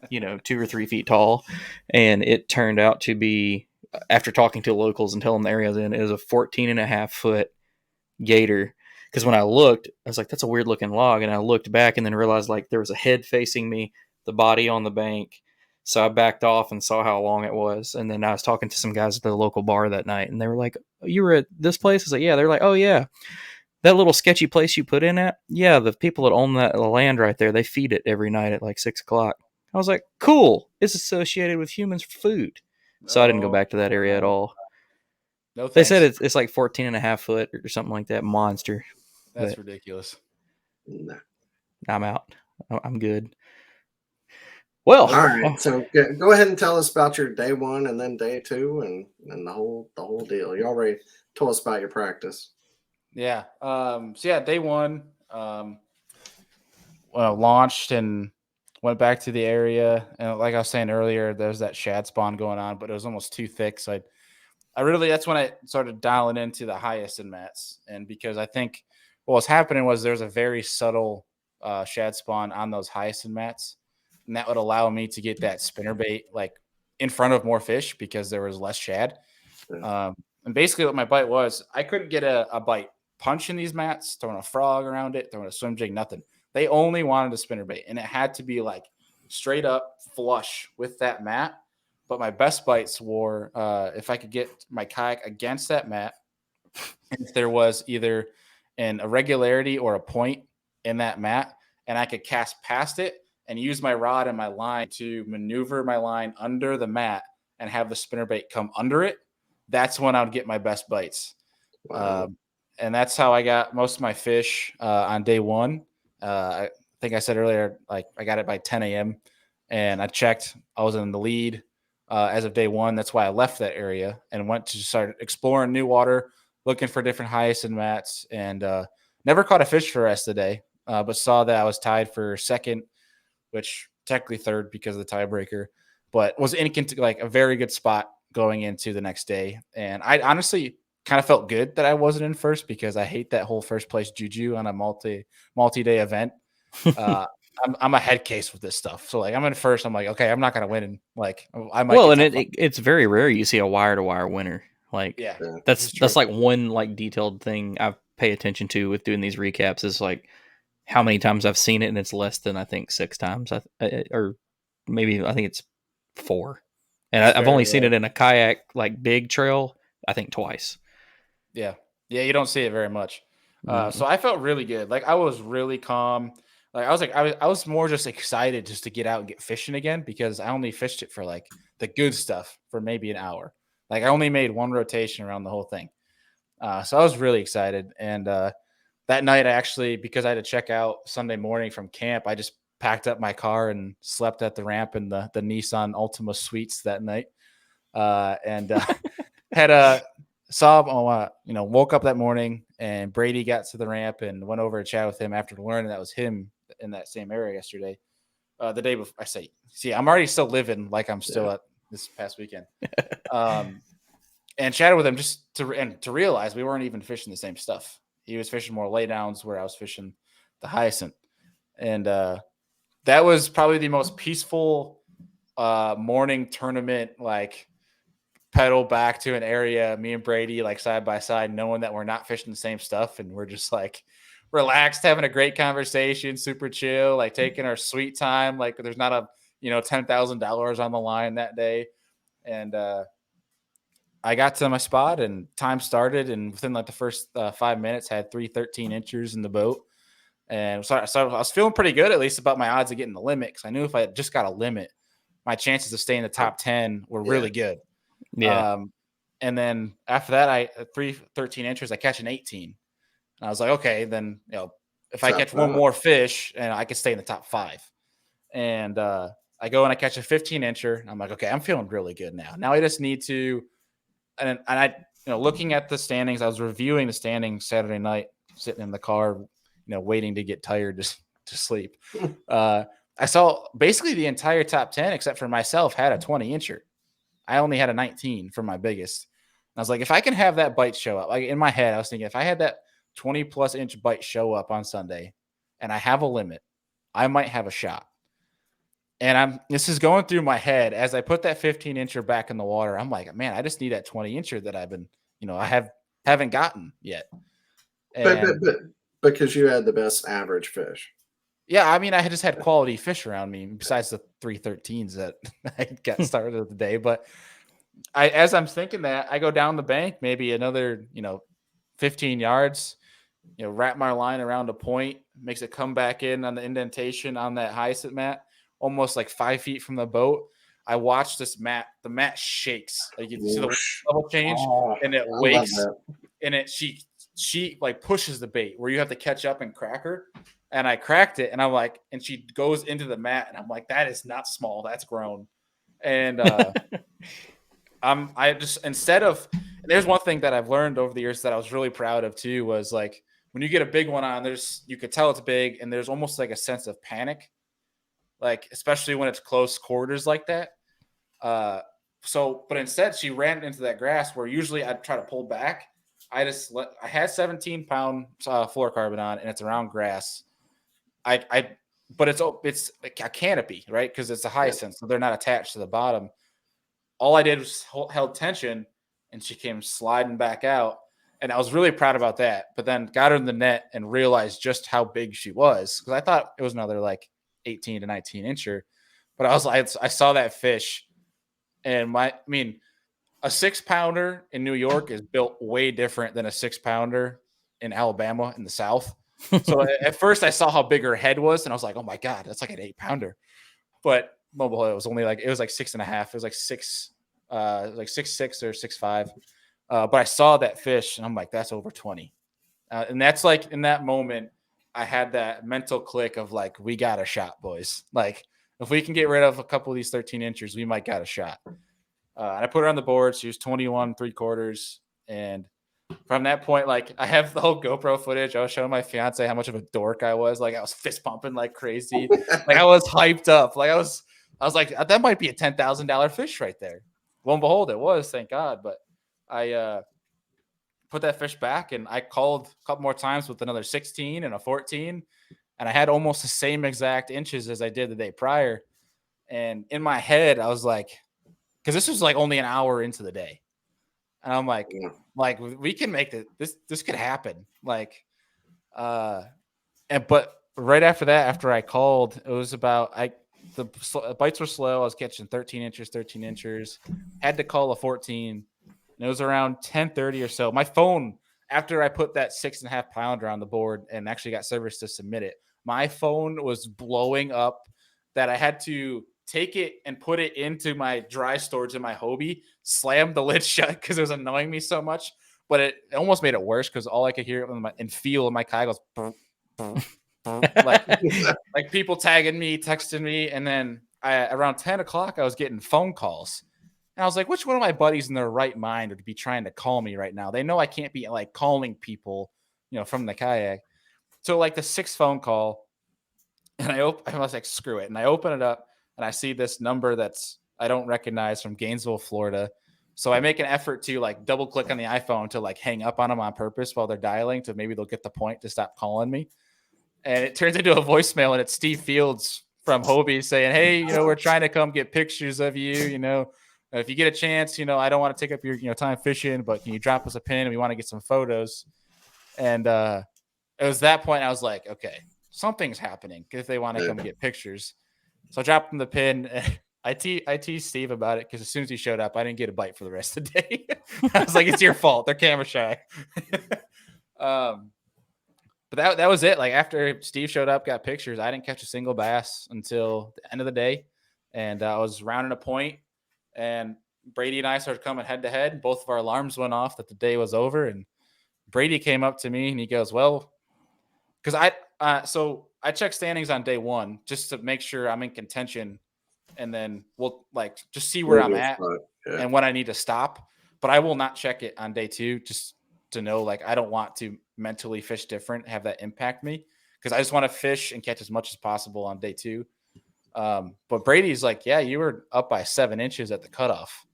2 or 3 feet tall, and it turned out to be, after talking to locals and telling them the area I was in, it was a 14.5-foot gator. Because when I looked, I was like, that's a weird looking log. And I looked back and then realized like there was a head facing me, the body on the bank. So I backed off and saw how long it was. And then I was talking to some guys at the local bar that night. And they were like, you were at this place? I was like, yeah. They're like, oh, yeah. That little sketchy place you put in at? Yeah, the people that own that land right there, they feed it every night at like 6 o'clock. I was like, cool. It's associated with humans for food. So I didn't go back to that area at all. No, they said it's like 14.5 foot or something like that. Monster. That's ridiculous. I'm out. I'm good. Well, all right. So go ahead and tell us about your day 1 and then day 2 and the whole deal. You already told us about your practice. Yeah. Day 1, launched and went back to the area. And like I was saying earlier, there's that shad spawn going on, but it was almost too thick. So that's when I started dialing into the hyacinth mats. And because I think what was happening was there's a very subtle shad spawn on those hyacinth mats, and that would allow me to get that spinnerbait like in front of more fish because there was less shad. And basically what my bite was, I couldn't get a bite punch in these mats, throwing a frog around it, throwing a swim jig, nothing. They only wanted a spinnerbait, and it had to be like straight up flush with that mat. But my best bites were if I could get my kayak against that mat, and if there was either an irregularity or a point in that mat, and I could cast past it and use my rod and my line to maneuver my line under the mat and have the spinnerbait come under it. that's when I would get my best bites. Wow. And that's how I got most of my fish on day one. I think I said earlier, like I got it by 10 a.m. and I checked. I was in the lead as of day one. That's why I left that area and went to start exploring new water, looking for different hyacinth mats, and never caught a fish for the rest of the day, but saw that I was tied for second, which technically third because of the tiebreaker, but was in like a very good spot going into the next day. And I honestly kind of felt good that I wasn't in first because I hate that whole first place juju on a multi-day event. I'm a head case with this stuff. So like I'm in first. I'm like, okay, I'm not gonna win. And like I might. Well, and it's very rare you see a wire to wire winner. Like yeah, that's like one like detailed thing I pay attention to with doing these recaps is like how many times I've seen it, and it's less than I think 6 times, or maybe I think it's 4. And I've only seen it in a kayak like big trail. I think twice. Yeah, you don't see it very much. So I felt really good. Like I was really calm. Like I was more just excited just to get out and get fishing again because I only fished it for like the good stuff for maybe an hour. Like I only made one rotation around the whole thing. So I was really excited. And that night I actually, because I had to check out Sunday morning from camp, I just packed up my car and slept at the ramp in the Nissan Altima Suites that night. And had a woke up that morning and Brady got to the ramp and went over to chat with him after learning that was him in that same area yesterday. The day before, I'm already still living like I'm still at this past weekend. And chatted with him just to realize we weren't even fishing the same stuff. He was fishing more laydowns where I was fishing the hyacinth. And that was probably the most peaceful morning tournament, like pedal back to an area, me and Brady like side by side, knowing that we're not fishing the same stuff. And we're just like relaxed, having a great conversation, super chill, like taking our sweet time. Like there's not a, $10,000 on the line that day. And I got to my spot and time started. And within like the first 5 minutes, had 3 13-inchers in the boat. And so I was feeling pretty good, at least about my odds of getting the limit. Cause I knew if I just got a limit, my chances of staying in the top 10 were really good. Yeah. And then after that, I 3 13-inchers, I catch an 18. And I was like, okay, then, if I catch one more fish and I could stay in the top 5. And I go and I catch a 15-incher. I'm like, okay, I'm feeling really good now. Now I just need to, and I, looking at the standings, I was reviewing the standings Saturday night, sitting in the car, waiting to get tired to sleep. I saw basically the entire top 10, except for myself, had a 20-incher. I only had a 19 for my biggest. And I was like, if I can have that bite show up, like in my head, I was thinking, if I had that 20+ inch bite show up on Sunday and I have a limit, I might have a shot. And this is going through my head as I put that 15-incher back in the water. I'm like, man, I just need that 20-incher that I've been, I haven't gotten yet. And, but because you had the best average fish. Yeah, I mean, I just had quality fish around me besides the 3 13s that I got started of the day. But as I'm thinking that, I go down the bank, maybe another, 15 yards, wrap my line around a point, makes it come back in on the indentation on that hyacinth mat, almost like 5 feet from the boat. I watch this mat. The mat shakes. Like you see the level change, and it wakes, and she like pushes the bait where you have to catch up and crack her. And I cracked it, and I'm like, and she goes into the mat, and I'm like, that is not small, that's grown. And I just, instead of, there's one thing that I've learned over the years that I was really proud of too, was like when you get a big one on, you could tell it's big, and there's almost like a sense of panic, like especially when it's close quarters like that. But instead she ran into that grass where usually I'd try to pull back. I had 17-pound fluorocarbon on, and it's around grass. But it's like a canopy, right? Because it's a hyacinth, so they're not attached to the bottom. All I did was held tension, and she came sliding back out, and I was really proud about that. But then got her in the net and realized just how big she was, because I thought it was another like 18 to 19-incher, but I saw that fish, and a 6-pounder in New York is built way different than a 6-pounder in Alabama in the South. So at first I saw how big her head was, and I was like, oh my God, that's like an 8-pounder. But it was only like, it was like 6.5. It was like 6, like 6'6" or 6'5". But I saw that fish and I'm like, that's over 20. And that's like in that moment, I had that mental click of like, we got a shot, boys. Like, if we can get rid of a couple of these 13 inchers, we might got a shot. And I put her on the board. She was 21 3/4. And from that point, like, I have the whole GoPro footage. I was showing my fiance how much of a dork I was. Like, I was fist pumping like crazy. Like, I was hyped up. Like, I was like, that might be a $10,000 fish right there. Lo and behold, it was, thank God. But I put that fish back, and I called a couple more times with another 16 and a 14, and I had almost the same exact inches as I did the day prior. And in my head, I was like, because this was like only an hour into the day, and I'm like, we can make this could happen. Like, but right after that, after I called, it was about the bites were slow. I was catching 13 inches, had to call a 14. And it was around 10:30 or so. My phone, after I put that 6.5 pounder on the board and actually got service to submit it, my phone was blowing up that I had to take it and put it into my dry storage in my Hobie, slam the lid shut because it was annoying me so much. But it almost made it worse because all I could hear and feel in my kayak was burr, burr, burr, like people tagging me, texting me. And then around 10 o'clock, I was getting phone calls. And I was like, which one of my buddies in their right mind would be trying to call me right now? They know I can't be like calling people, from the kayak. So like the 6th phone call, and I was like, screw it. And I open it up and I see this number I don't recognize from Gainesville, Florida. So I make an effort to like double click on the iPhone to like hang up on them on purpose while they're dialing to maybe they'll get the point to stop calling me. And it turns into a voicemail, and it's Steve Fields from Hobie saying, hey, we're trying to come get pictures of you, if you get a chance, I don't want to take up your time fishing, but can you drop us a pin? We want to get some photos. And it was that point I was like, okay, something's happening if they want to come get pictures. So I dropped him the pin. I teased Steve about it because as soon as he showed up, I didn't get a bite for the rest of the day. I was like, it's your fault. They're camera shy. But that was it. Like after Steve showed up, got pictures, I didn't catch a single bass until the end of the day. And I was rounding a point. And Brady and I started coming head to head. Both of our alarms went off that the day was over. And Brady came up to me and he goes, well, because I check standings on day 1 just to make sure I'm in contention. And then we'll like just see where I'm at and when I need to stop. But I will not check it on day 2 just to know, like, I don't want to mentally fish different, have that impact me. Because I just want to fish and catch as much as possible on day 2. But Brady's like, yeah, you were up by 7 inches at the cutoff.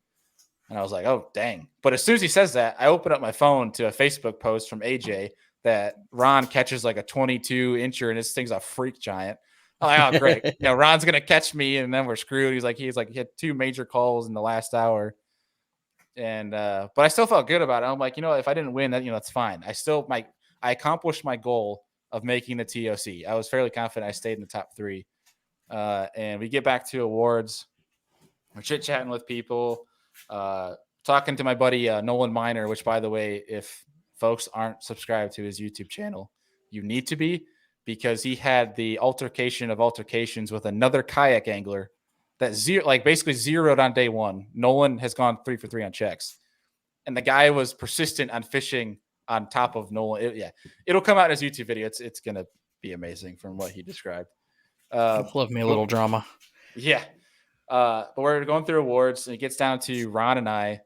And I was like, oh, dang. But as soon as he says that, I open up my phone to a Facebook post from AJ that Ron catches like a 22 incher and this thing's a freak giant. I'm like, oh, great. Ron's going to catch me and then we're screwed. He had 2 major calls in the last hour. And, but I still felt good about it. I'm like, if I didn't win that, that's fine. I accomplished my goal of making the TOC. I was fairly confident I stayed in the top 3. And we get back to awards. We're chit-chatting with people, talking to my buddy Nolan Miner, which, by the way, if folks aren't subscribed to his YouTube channel, you need to be, because he had the altercation of altercations with another kayak angler that basically zeroed on day 1. Nolan has gone 3 for 3 on checks. And the guy was persistent on fishing on top of Nolan. It'll come out in his YouTube video. It's going to be amazing from what he described. Love me a little drama. Yeah. But we're going through awards and it gets down to Ron and I,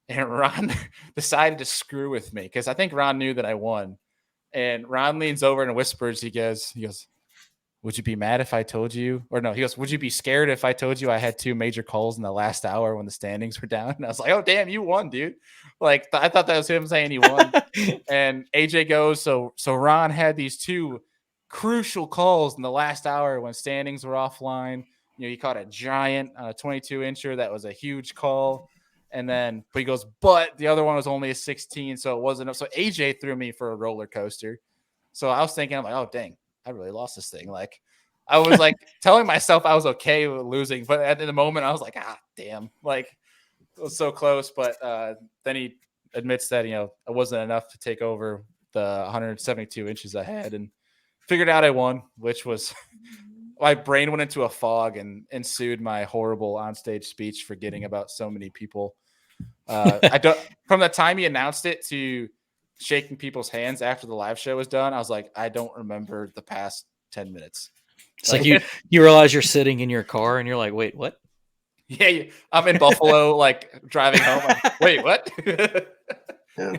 and Ron decided to screw with me because I think Ron knew that I won. And Ron leans over and whispers, he goes, would you be mad if I told you, or no, he goes, would you be scared if I told you I had 2 major calls in the last hour when the standings were down? And I was like, oh, damn, you won, dude. Like, I thought that was him saying he won. And AJ goes, so Ron had these 2 crucial calls in the last hour when standings were offline. He caught a giant 22 incher. That was a huge call. And then, but he goes, but the other one was only a 16. So it wasn't. So AJ threw me for a roller coaster. So I was thinking, I'm like, oh, dang, I really lost this thing. Like, I was like telling myself I was okay with losing. But at the moment I was like, damn, like it was so close. But then he admits that, it wasn't enough to take over the 172 inches I had, and figured out I won, which was my brain went into a fog and ensued my horrible onstage speech, forgetting about so many people I don't. From the time he announced it to shaking people's hands after the live show was done, I was like, I don't remember the past 10 minutes. It's like you realize you're sitting in your car and you're like, wait, what? Yeah, I'm in Buffalo, like driving home. Like, wait, what? Yeah.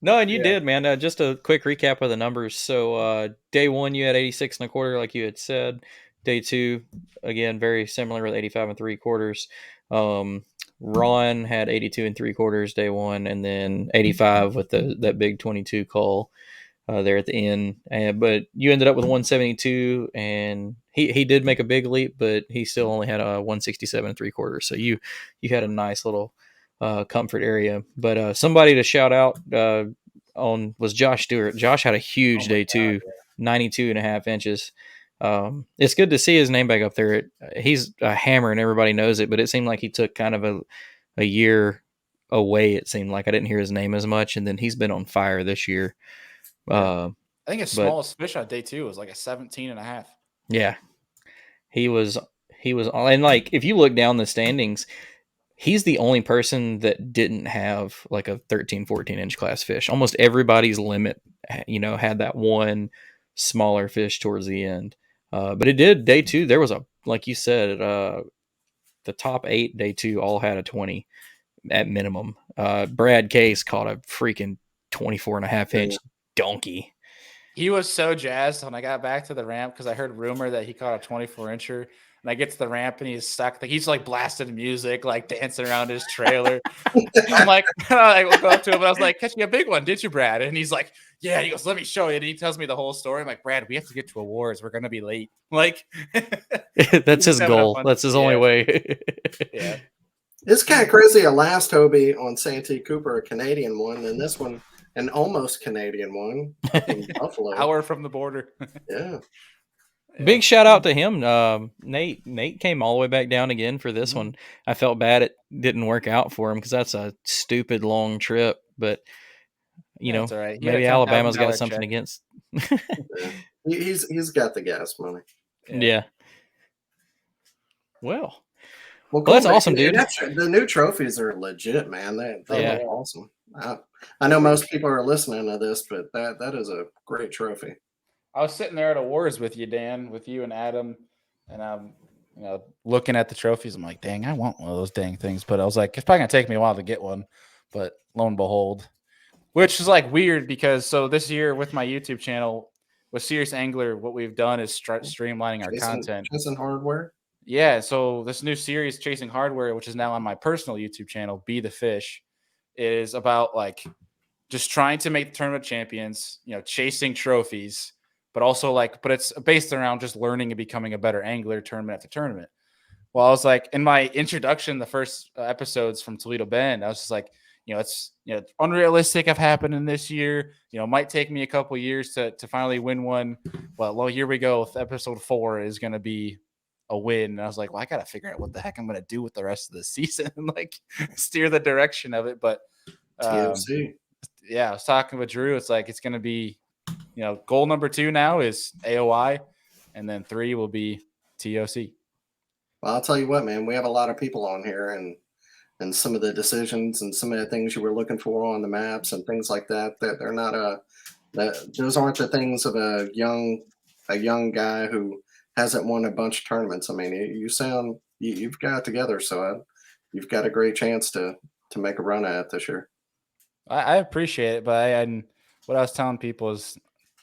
No, and you did, man. Just a quick recap of the numbers. So day 1, you had 86 and a quarter, like you had said. Day 2, again, very similar with 85 and 3/4. Ron had 82 and 3/4 day 1, and then 85 with that big 22 call there at the end. But you ended up with 172, and he did make a big leap, but he still only had a 167 and 3/4. So you had a nice little comfort area. But somebody to shout out on was Josh Stewart. Josh had a huge day 2, 92.5 inches. It's good to see his name back up there. He's a hammer and everybody knows it, but it seemed like he took kind of a year away. It seemed like I didn't hear his name as much, and then he's been on fire this year. I think his smallest fish on day 2 was like a 17.5. Yeah, he was, and like if you look down the standings, he's the only person that didn't have like a 13, 14 inch class fish. Almost everybody's limit, had that one smaller fish towards the end. But it did day 2. There was like you said, the top 8 day 2 all had a 20 at minimum. Brad Case caught a freaking 24.5 inch donkey. He was so jazzed when I got back to the ramp because I heard rumor that he caught a 24-incher. And I get to the ramp and he's stuck. He's like blasting music, like dancing around his trailer. I'm like, I will go up to him and I was like, catch me a big one, did you, Brad? And he's like, yeah. He goes, let me show you. And he tells me the whole story. I'm like, Brad, we have to get to awards. We're going to be late. Like, that's his goal. That's his only way. Yeah. It's kind of crazy. A last Hobie on Santee Cooper, a Canadian one, and this one, an almost Canadian one in Buffalo. Hour from the border. Yeah. Big shout out to him. Nate came all the way back down again for this one. I felt bad it didn't work out for him because that's a stupid long trip. But That's all right. Maybe Alabama's got something against. He's got the gas money. Yeah. Well, cool, that's awesome, dude. The new trophies are legit, man. They look awesome. I know most people are listening to this, but that is a great trophy. I was sitting there at awards with you, Dan, with you and Adam, and I'm, looking at the trophies. I'm like, dang, I want one of those dang things. But I was like, it's probably gonna take me a while to get one. But lo and behold, which is like weird because this year with my YouTube channel with Serious Angler, what we've done is streamlining our content. Chasing Hardware. Yeah. So this new series, Chasing Hardware, which is now on my personal YouTube channel, Be the Fish, is about like just trying to make the tournament champions, chasing trophies. But also but it's based around just learning and becoming a better angler tournament after tournament. Well, I was like, in my introduction, the first episodes from Toledo Bend, I was just like, it's unrealistic of happening this year. It might take me a couple years to finally win one. Well, here we go. Episode 4 is going to be a win. And I was like, well, I got to figure out what the heck I'm going to do with the rest of the season and like steer the direction of it. But TFC. Yeah, I was talking with Drew. It's like, it's going to be, goal number 2 now is AOI, and then 3 will be TOC. Well, I'll tell you what, man, we have a lot of people on here, and some of the decisions and some of the things you were looking for on the maps and things like that they're not those aren't the things of a young guy who hasn't won a bunch of tournaments. I mean, you've got it together, so you've got a great chance to make a run at it this year. I appreciate it, but what I was telling people is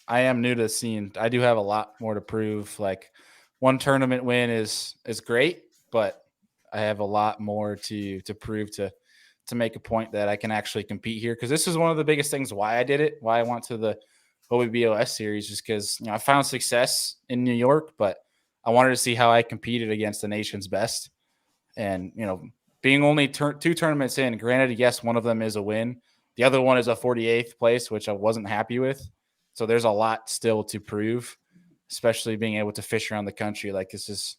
I am new to the scene. I do have a lot more to prove. Like, one tournament win is great, but I have a lot more to prove to make a point that I can actually compete here. Because this is one of the biggest things why I did it, why I went to the Hobie BOS series, just because I found success in New York, but I wanted to see how I competed against the nation's best. And being only 2 tournaments in, granted, yes, one of them is a win. The other one is a 48th place, which I wasn't happy with. So there's a lot still to prove, especially being able to fish around the country. Like, this is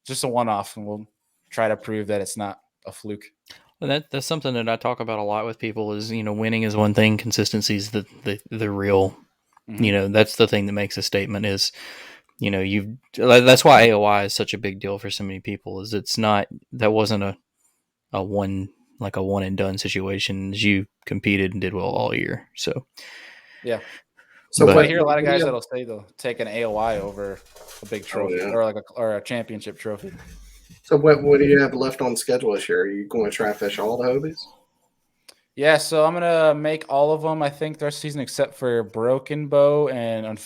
just a one-off, and we'll try to prove that it's not a fluke. Well, that's something that I talk about a lot with people is, winning is one thing. Consistency is the real, that's the thing that makes a statement is, that's why AOI is such a big deal for so many people is that wasn't a one like a one and done situation. You competed and did well all year. So yeah. So But But- I hear a lot of guys that'll say they'll take an AOI over a big trophy yeah. or a championship trophy. So what do you have left on schedule this year? Are you going to try to fish all the Hobies? Yeah, so I'm gonna make all of them. I think the rest of the season except for Broken Bow, and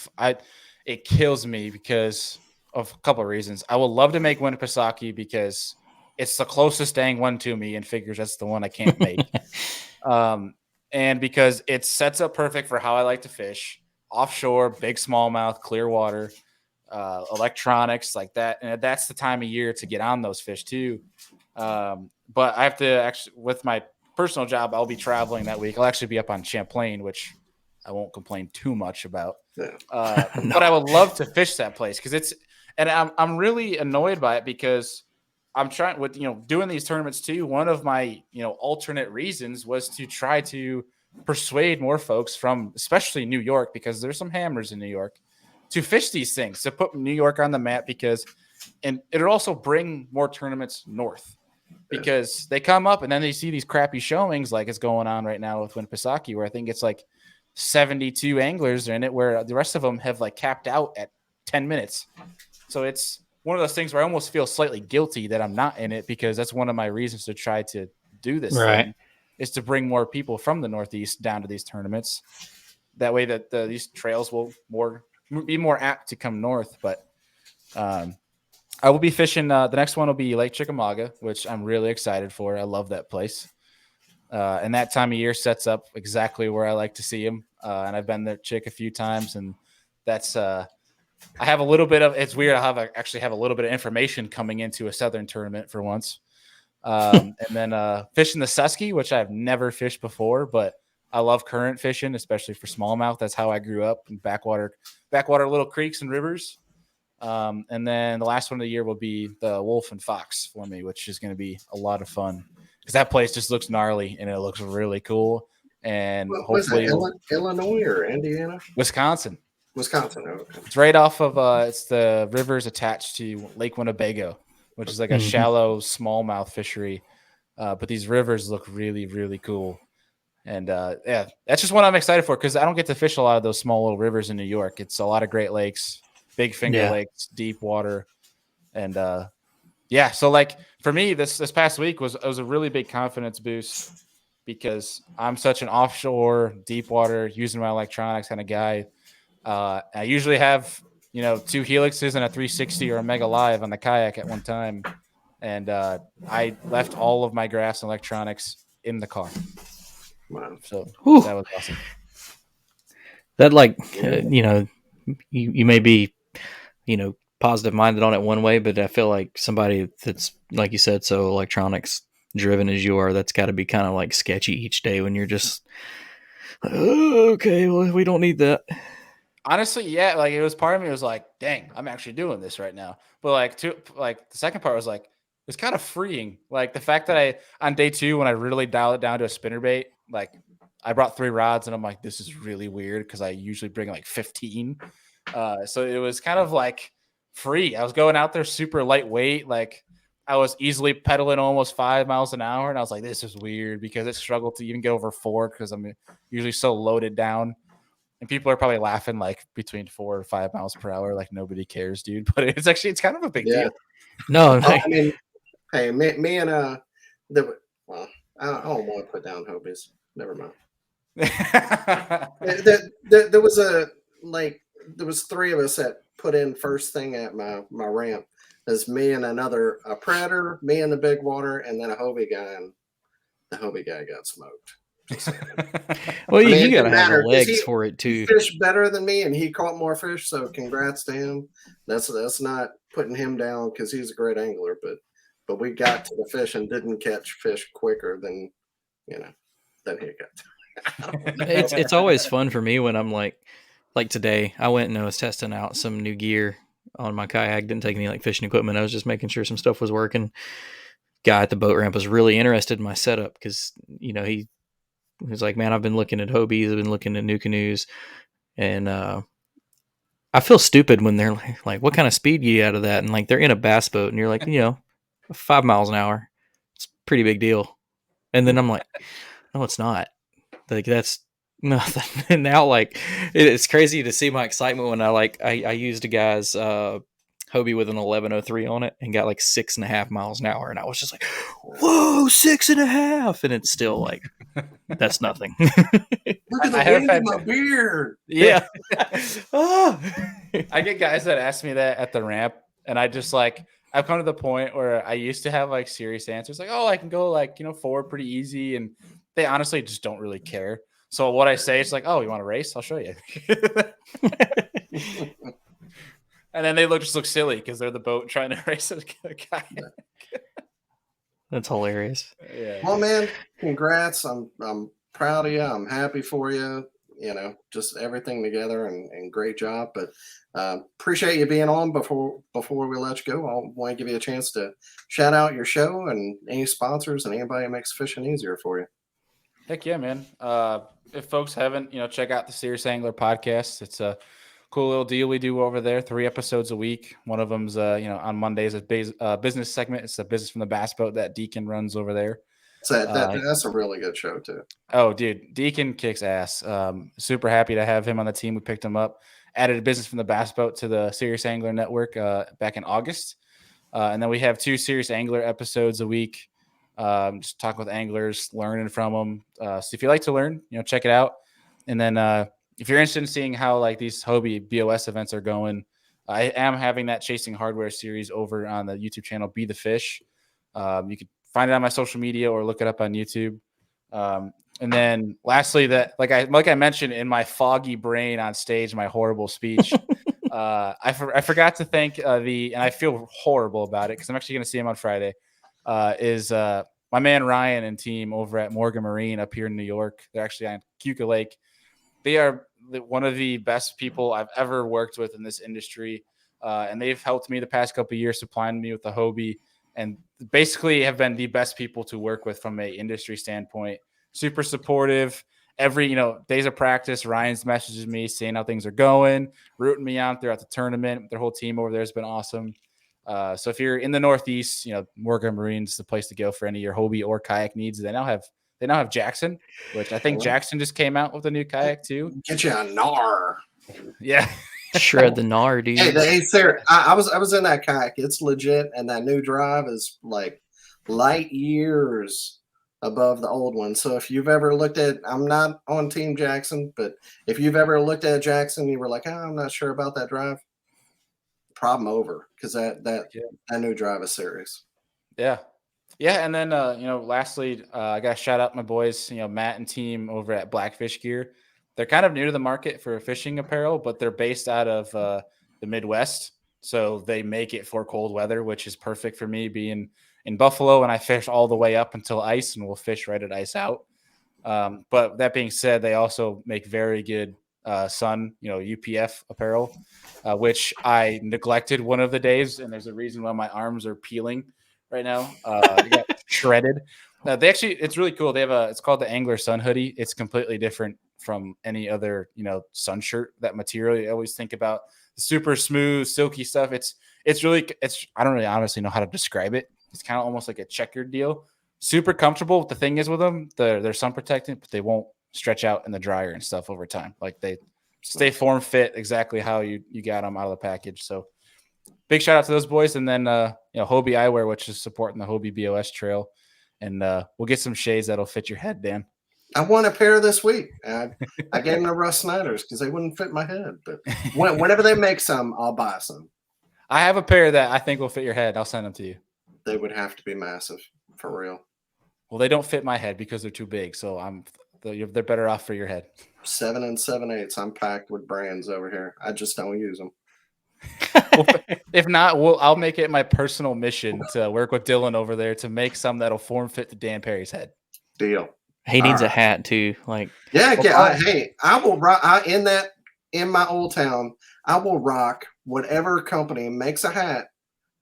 it kills me because of a couple of reasons. I would love to make Winnipesaukee because it's the closest dang one to me, and figures that's the one I can't make. And because it sets up perfect for how I like to fish: offshore, big smallmouth, clear water, electronics like that, and that's the time of year to get on those fish too. But I have to actually, with my personal job, I'll be traveling that week. I'll actually be up on Champlain, which I won't complain too much about. Yeah. No. But I would love to fish that place because I'm really annoyed by it because I'm trying with doing these tournaments too. One of my alternate reasons was to try to persuade more folks from especially New York, because there's some hammers in New York, to fish these things, to put New York on the map, and it'll also bring more tournaments north. Because they come up and then they see these crappy showings like it's going on right now with Winnipesaukee, where I think it's like 72 anglers are in it, where the rest of them have like capped out at 10 minutes. So it's one of those things where I almost feel slightly guilty that I'm not in it, because that's one of my reasons to try to do this thing, is to bring more people from the Northeast down to these tournaments. That way that these trails will be more apt to come north. But I will be fishing. The next one will be Lake Chickamauga, which I'm really excited for. I love that place. And that time of year sets up exactly where I like to see him. And I've been there, Chick, a few times. And that's, I have a little bit of, it's weird. I actually have a little bit of information coming into a Southern tournament for once. And then fishing the Susky, which I've never fished before, but I love current fishing, especially for smallmouth. That's how I grew up in backwater little creeks and rivers. And then the last one of the year will be the Wolf and Fox for me, which is going to be a lot of fun because that place just looks gnarly and it looks really cool. And hopefully Illinois or Indiana? Wisconsin. Okay. It's right off of it's the rivers attached to Lake Winnebago, which is like a shallow smallmouth fishery. But these rivers look really, really cool. And yeah, that's just what I'm excited for, because I don't get to fish a lot of those small little rivers in New York. It's a lot of Great Lakes, Big Finger Lakes, deep water. And yeah, so like for me, this past week was a really big confidence boost, because I'm such an offshore, deep water, using my electronics kind of guy. I usually have 2 helixes and a 360 or a Mega Live on the kayak at one time. And I left all of my graphs and electronics in the car. Wow. So Whew. that was awesome. That you may be, positive minded on it one way, but I feel like somebody that's, like you said, so electronics driven as you are, that's got to be kind of like sketchy each day when you're just, okay, well, we don't need that. Honestly, yeah, like it was part of me was like, dang, I'm actually doing this right now. But the second part was like, it's kind of freeing. Like the fact that on day 2, when I really dial it down to a spinnerbait, like I brought 3 rods and I'm like, this is really weird, because I usually bring like 15. So it was kind of like free. I was going out there super lightweight. Like I was easily pedaling almost 5 miles an hour. And I was like, this is weird, because it struggled to even get over 4, because I'm usually so loaded down. And people are probably laughing like between 4 or 5 miles per hour. Like nobody cares, dude. But it's kind of a big deal. No, I mean, hey, me and I don't want to put down Hobies. Never mind. There was 3 of us that put in first thing at my ramp. There's me and a predator, me and the big water, and then a Hobie guy, and the Hobie guy got smoked. well, you it gotta didn't have matter, the legs 'cause for it too. He fished better than me, and he caught more fish. So congrats to him. That's not putting him down, because he's a great angler. But we got to the fish and didn't catch fish quicker than he got. It's always fun for me when I'm like today, I went and I was testing out some new gear on my kayak. Didn't take any like fishing equipment. I was just making sure some stuff was working. Guy at the boat ramp was really interested in my setup, because he was like, man, I've been looking at Hobies, I've been looking at new canoes, and I feel stupid when they're like, what kind of speed you get out of that? And like they're in a bass boat, and you're like, 5 miles an hour. It's a pretty big deal. And then I'm like, no, it's not. Like, that's nothing. And now, like, it's crazy to see my excitement when I used a guy's Hobie with an 1103 on it and got like 6.5 miles an hour. And I was just like, whoa, 6.5. And it's still like, that's nothing. Look at the I wind in my beard. Yeah. I get guys that ask me that at the ramp, and I just like, I've come to the point where I used to have like serious answers like, oh, I can go like, forward pretty easy. And they honestly just don't really care. So what I say is like, oh, you want to race? I'll show you. And then they just look silly because they're the boat trying to race a guy. That's hilarious. Yeah. Well, man, congrats. I'm proud of you. I'm happy for you. Just everything together and great job. But appreciate you being on. Before we let you go, I want to give you a chance to shout out your show and any sponsors and anybody who makes fishing easier for you. Heck yeah, man. If folks haven't, check out the Serious Angler podcast. It's a cool little deal we do over there. 3 episodes a week. One of them's, on Mondays, a business segment. It's a Business from the Bass Boat that Deacon runs over there. So that's a really good show too. Oh, dude, Deacon kicks ass. Super happy to have him on the team. We picked him up, added a Business from the Bass Boat to the Serious Angler Network back in August. And then we have 2 Serious Angler episodes a week. Just talking with anglers, learning from them. So if you like to learn, check it out. And then if you're interested in seeing how like these Hobie BOS events are going, I am having that Chasing Hardware series over on the YouTube channel Be the Fish. You can find it on my social media or look it up on YouTube. And then lastly, that like I mentioned in my foggy brain on stage, my horrible speech, I forgot to thank and I feel horrible about it because I'm actually going to see him on Friday. Is my man Ryan and team over at Morgan Marine up here in New York. They're actually on Cuca Lake. They are one of the best people I've ever worked with in this industry. And they've helped me the past couple of years, supplying me with the Hobie, and basically have been the best people to work with from a industry standpoint. Super supportive. Every, days of practice, Ryan's messages me saying how things are going, rooting me on throughout the tournament. Their whole team over there has been awesome. So if you're in the Northeast, Morgan Marine's the place to go for any of your Hobie or kayak needs. They now have Jackson, which I think Jackson just came out with a new kayak too. Get you a gnar. Yeah. Shred the gnar, dude. Hey, Sarah, I was in that kayak. It's legit, and that new drive is like light years above the old one. So if you've ever looked at, I'm not on Team Jackson, but if you've ever looked at Jackson, you were like, I'm not sure about that drive. Problem over, because that new drive is serious. Yeah. And then lastly, I got to shout out my boys, Matt and team over at Blackfish Gear. They're kind of new to the market for fishing apparel, but they're based out of the Midwest, so they make it for cold weather, which is perfect for me being in Buffalo, and I fish all the way up until ice, and we'll fish right at ice out. But that being said, they also make very good Sun, UPF apparel, which I neglected one of the days, and there's a reason why my arms are peeling right now. They got shredded. It's really cool. They have it's called the Angler Sun Hoodie. It's completely different from any other, sun shirt. That material, you always think about the super smooth, silky stuff. It's I don't really honestly know how to describe it. It's kind of almost like a checkered deal. Super comfortable. The thing is with them, they're sun protected, but they won't stretch out in the dryer and stuff over time. Like they stay form fit exactly how you got them out of the package. So big shout out to those boys. And then, Hobie Eyewear, which is supporting the Hobie BOS trail. And we'll get some shades that'll fit your head, Dan. I won a pair this week. I gave them to Russ Snyder's because they wouldn't fit my head. But whenever they make some, I'll buy some. I have a pair that I think will fit your head. I'll send them to you. They would have to be massive, for real. Well, they don't fit my head because they're too big. So they're better off for your head. 7 7/8. I'm packed with brands over here. I just don't use them. Well, if not, I'll make it my personal mission to work with Dylan over there to make some that'll form fit to Dan Perry's head. Deal. He needs a hat too. Like, hey, I will rock in my old town. I will rock whatever company makes a hat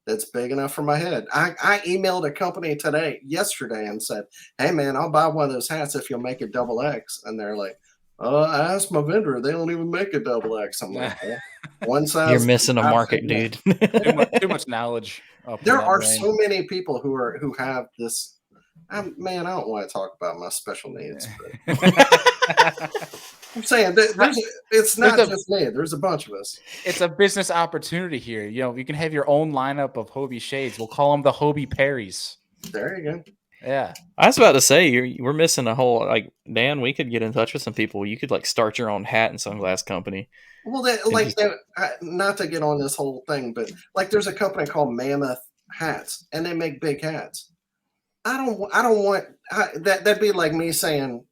that's big enough for my head. I emailed a company yesterday and said, hey man, I'll buy one of those hats if you'll make it XXL. And they're like, I asked my vendor, they don't even make a XXL. I'm like, one size. You're missing a market, dude. Too much knowledge. There are so many people who have this Man, I don't want to talk about my special needs. But I'm saying it's not just me. There's a bunch of us. It's a business opportunity here. You can have your own lineup of Hobie shades. We'll call them the Hobie Perrys. There you go. Yeah. I was about to say we're missing a whole Dan. We could get in touch with some people. You could start your own hat and sunglass company. Well, not to get on this whole thing, but there's a company called Mammoth Hats, and they make big hats. I don't want that'd be like me saying,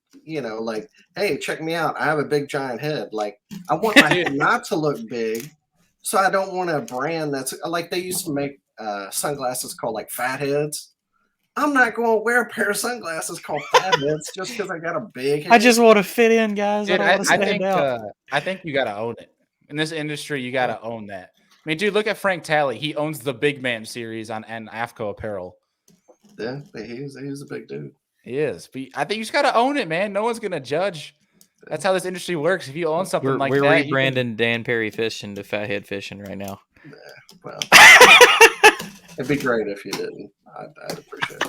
hey, check me out. I have a big giant head. I want my head not to look big, so I don't want a brand that's they used to make sunglasses called fat heads. I'm not going to wear a pair of sunglasses called fat heads just because I got a big head. I just want to fit in, guys. Dude, I think you got to own it. In this industry, you got to own that. I mean, dude, look at Frank Talley. He owns the Big Man series and AFCO apparel. Yeah, he's a big dude. He is. But I think you just got to own it, man. No one's going to judge. That's how this industry works. If you own something we're rebranding Dan Perry Fishing to Fathead Fishing right now. Yeah, well, it'd be great if you didn't. I'd appreciate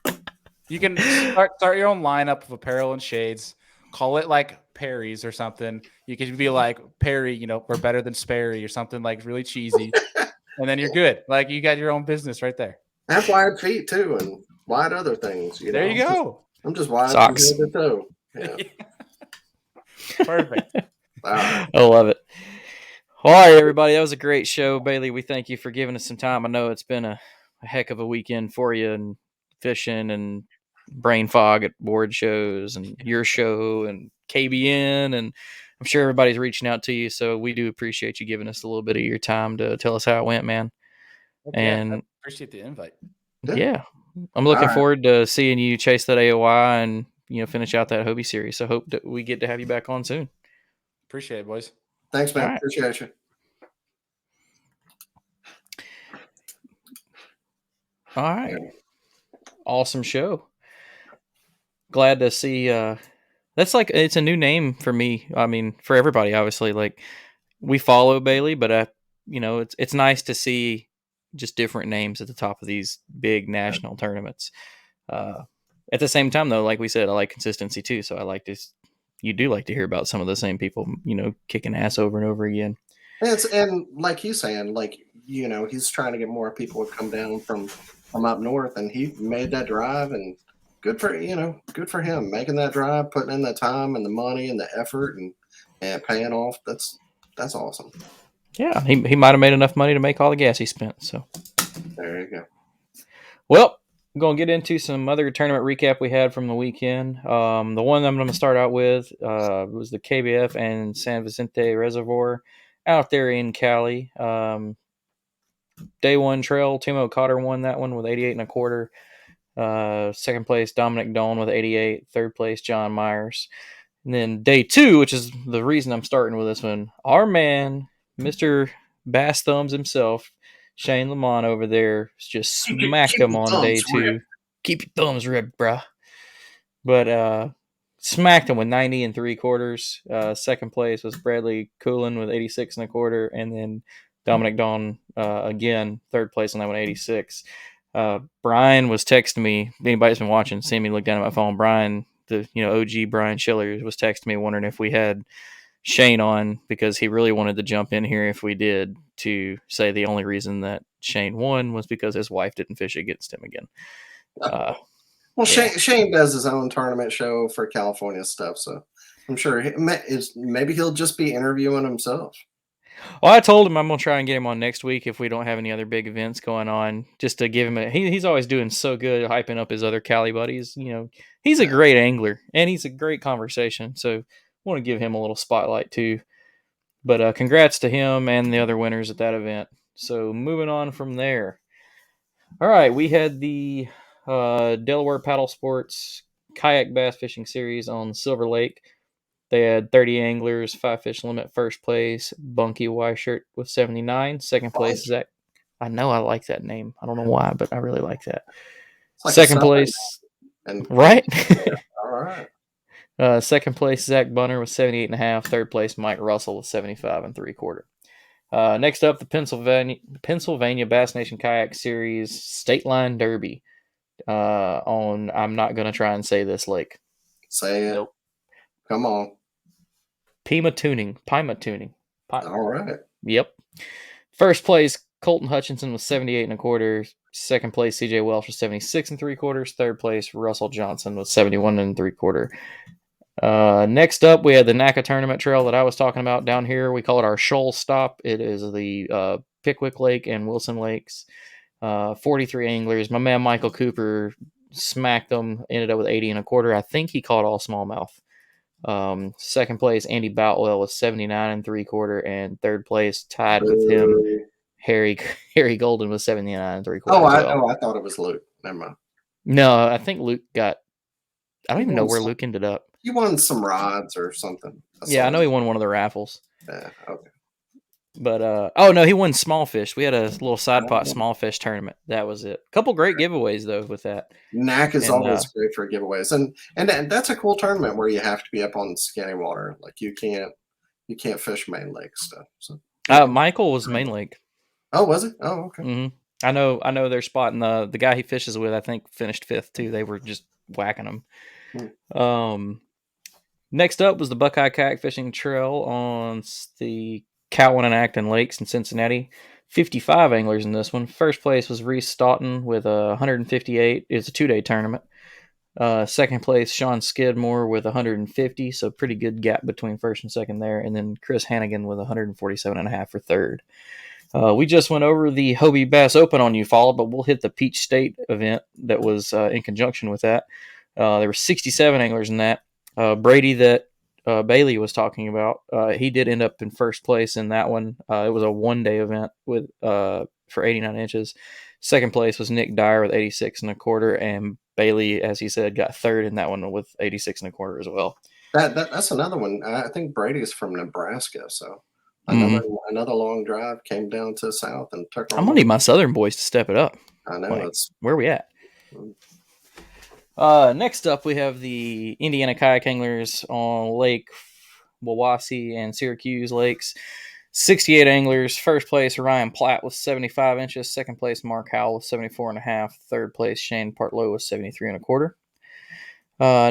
it. You can start your own lineup of apparel and shades. Call it Perry's or something. You could be like Perry, we're better than Sperry or something really cheesy. And then you're good. You got your own business right there. I have wide feet too, and wide other things. There you go. I'm just wide socks. From head to toe. Yeah. Perfect. Wow. I love it. All right, everybody. That was a great show, Bailey. We thank you for giving us some time. I know it's been a heck of a weekend for you, and fishing and brain fog at board shows and your show and KBN, and I'm sure everybody's reaching out to you. So we do appreciate you giving us a little bit of your time to tell us how it went, man. And I appreciate the invite. Yeah, I'm looking forward to seeing you chase that AOI and finish out that Hobie series. So hope that we get to have you back on soon. Appreciate it, boys. Thanks, man. All right. Appreciate you. All right. Awesome show. Glad to see. That's it's a new name for me. I mean, for everybody, obviously. We follow Bailey, but it's nice to see just different names at the top of these big national tournaments. At the same time, though, like we said, I like consistency too. So I like this. You do like to hear about some of the same people, kicking ass over and over again. And like he's saying, he's trying to get more people to come down from up north, and he made that drive, and good for him making that drive, putting in the time and the money and the effort and paying off. That's awesome. Yeah, he might have made enough money to make all the gas he spent. So there you go. Well, I'm going to get into some other tournament recap we had from the weekend. The one I'm going to start out with was the KBF and San Vicente Reservoir out there in Cali. Day one trail, Timo Cotter won that one with 88 1/4. Second place, Dominic Doan with 88. Third place, John Myers. And then day two, which is the reason I'm starting with this one, our man, Mr. Bass Thumbs himself, Shane Lamont over there, just smacked him on day two. Keep your thumbs ripped, bruh. But smacked him with 90 3/4. Second place was Bradley Coolin with 86 1/4, and then Dominic Dawn again, third place on that one, 86. Brian was texting me. Anybody's been watching, seeing me look down at my phone. Brian, the OG Brian Schiller, was texting me wondering if we had Shane on, because he really wanted to jump in here if we did, to say the only reason that Shane won was because his wife didn't fish against him again. Well, yeah. Shane does his own tournament show for California stuff, so I'm sure maybe he'll just be interviewing himself. Well, I told him I'm going to try and get him on next week if we don't have any other big events going on, just to give him he's always doing so good hyping up his other Cali buddies. He's a great angler, and he's a great conversation, so I want to give him a little spotlight too. But congrats to him and the other winners at that event. So moving on from there. All right, we had the Delaware Paddle Sports Kayak Bass Fishing Series on Silver Lake. They had 30 anglers, 5 fish limit. First place, Bunky Weishert with 79. Second place, Zach. I know I like that name. I don't know why, but I really like that. Second place, right? Yeah, all right. Second place, Zach Bunner with 78.5. Third place, Mike Russell with 75 3/4. Next up, the Pennsylvania Bass Nation Kayak Series State Line Derby. on, I'm not going to try and say this lake. Say it. Nope. Come on. Pima tuning. All right. Yep. First place, Colton Hutchinson was 78 1/4. Second place, CJ Welsh was 76 3/4. Third place, Russell Johnson was 71 3/4. Next up, we had the NACA tournament trail that I was talking about down here. We call it our shoal stop. It is the Pickwick Lake and Wilson Lakes. 43 anglers. My man Michael Cooper smacked them, ended up with 80 1/4. I think he caught all smallmouth. Second place, Andy Boutwell was 79 3/4, and third place, tied with him, Harry Golden was 79 3/4. I thought it was Luke. Never mind. No, I think Luke got. I don't even know where Luke ended up. He won some rods or something. Yeah, I know he won one of the raffles. Yeah, okay. But oh no, he won small fish. We had a little side pot small fish tournament. That was it. Couple great giveaways though with that. NAC is always great for giveaways, and that's a cool tournament where you have to be up on skinny water. Like you can't fish main lake stuff. So Michael was main lake. Oh, was it? Oh, okay. Mm-hmm. I know their spot, and the guy he fishes with, I think, finished 5th too. They were just whacking them. Next up was the Buckeye Kayak Fishing Trail on the Catwoman and Acton Lakes in Cincinnati. 55 anglers in this one. First place was Reese Stoughton with 158. It's a 2-day tournament. Second place, Sean Skidmore with 150, so pretty good gap between first and second there. And then Chris Hannigan with 147.5 for third. We just went over the Hobie Bass Open on Eufaula, but we'll hit the Peach State event that was in conjunction with that. There were 67 anglers in that. Brady that Bailey was talking about, he did end up in first place in that one. It was a 1-day event with for 89 inches. Second place was Nick Dyer with 86 1/4, and Bailey, as he said, got third in that one with 86 1/4 as well. That's another one. I think Brady's from Nebraska, so another long drive came down to the south and took. I'm gonna need my southern boys to step it up. I know. Like, where are we at? Next up, we have the Indiana Kayak Anglers on Lake Wawasee and Syracuse Lakes. 68 anglers. First place, Ryan Platt with 75 inches. Second place, Mark Howell with 74.5. Third place, Shane Partlow with 73 1/4.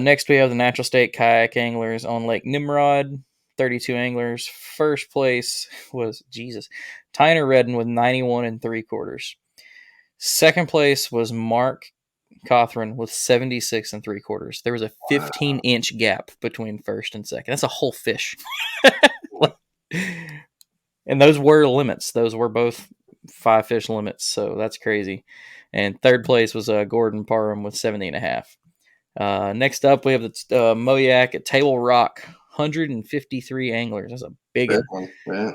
Next, we have the Natural State Kayak Anglers on Lake Nimrod. 32 anglers. First place was, Tyner Redden with 91 3/4. Second place was Mark Cothran with 76 3/4. There was a 15-inch gap between first and second. That's a whole fish. And those were limits. Those were both 5-fish limits, so that's crazy. And third place was Gordon Parham with 70.5. Next up, we have the Moyak at Table Rock. 153 anglers. That's a big one. Yeah.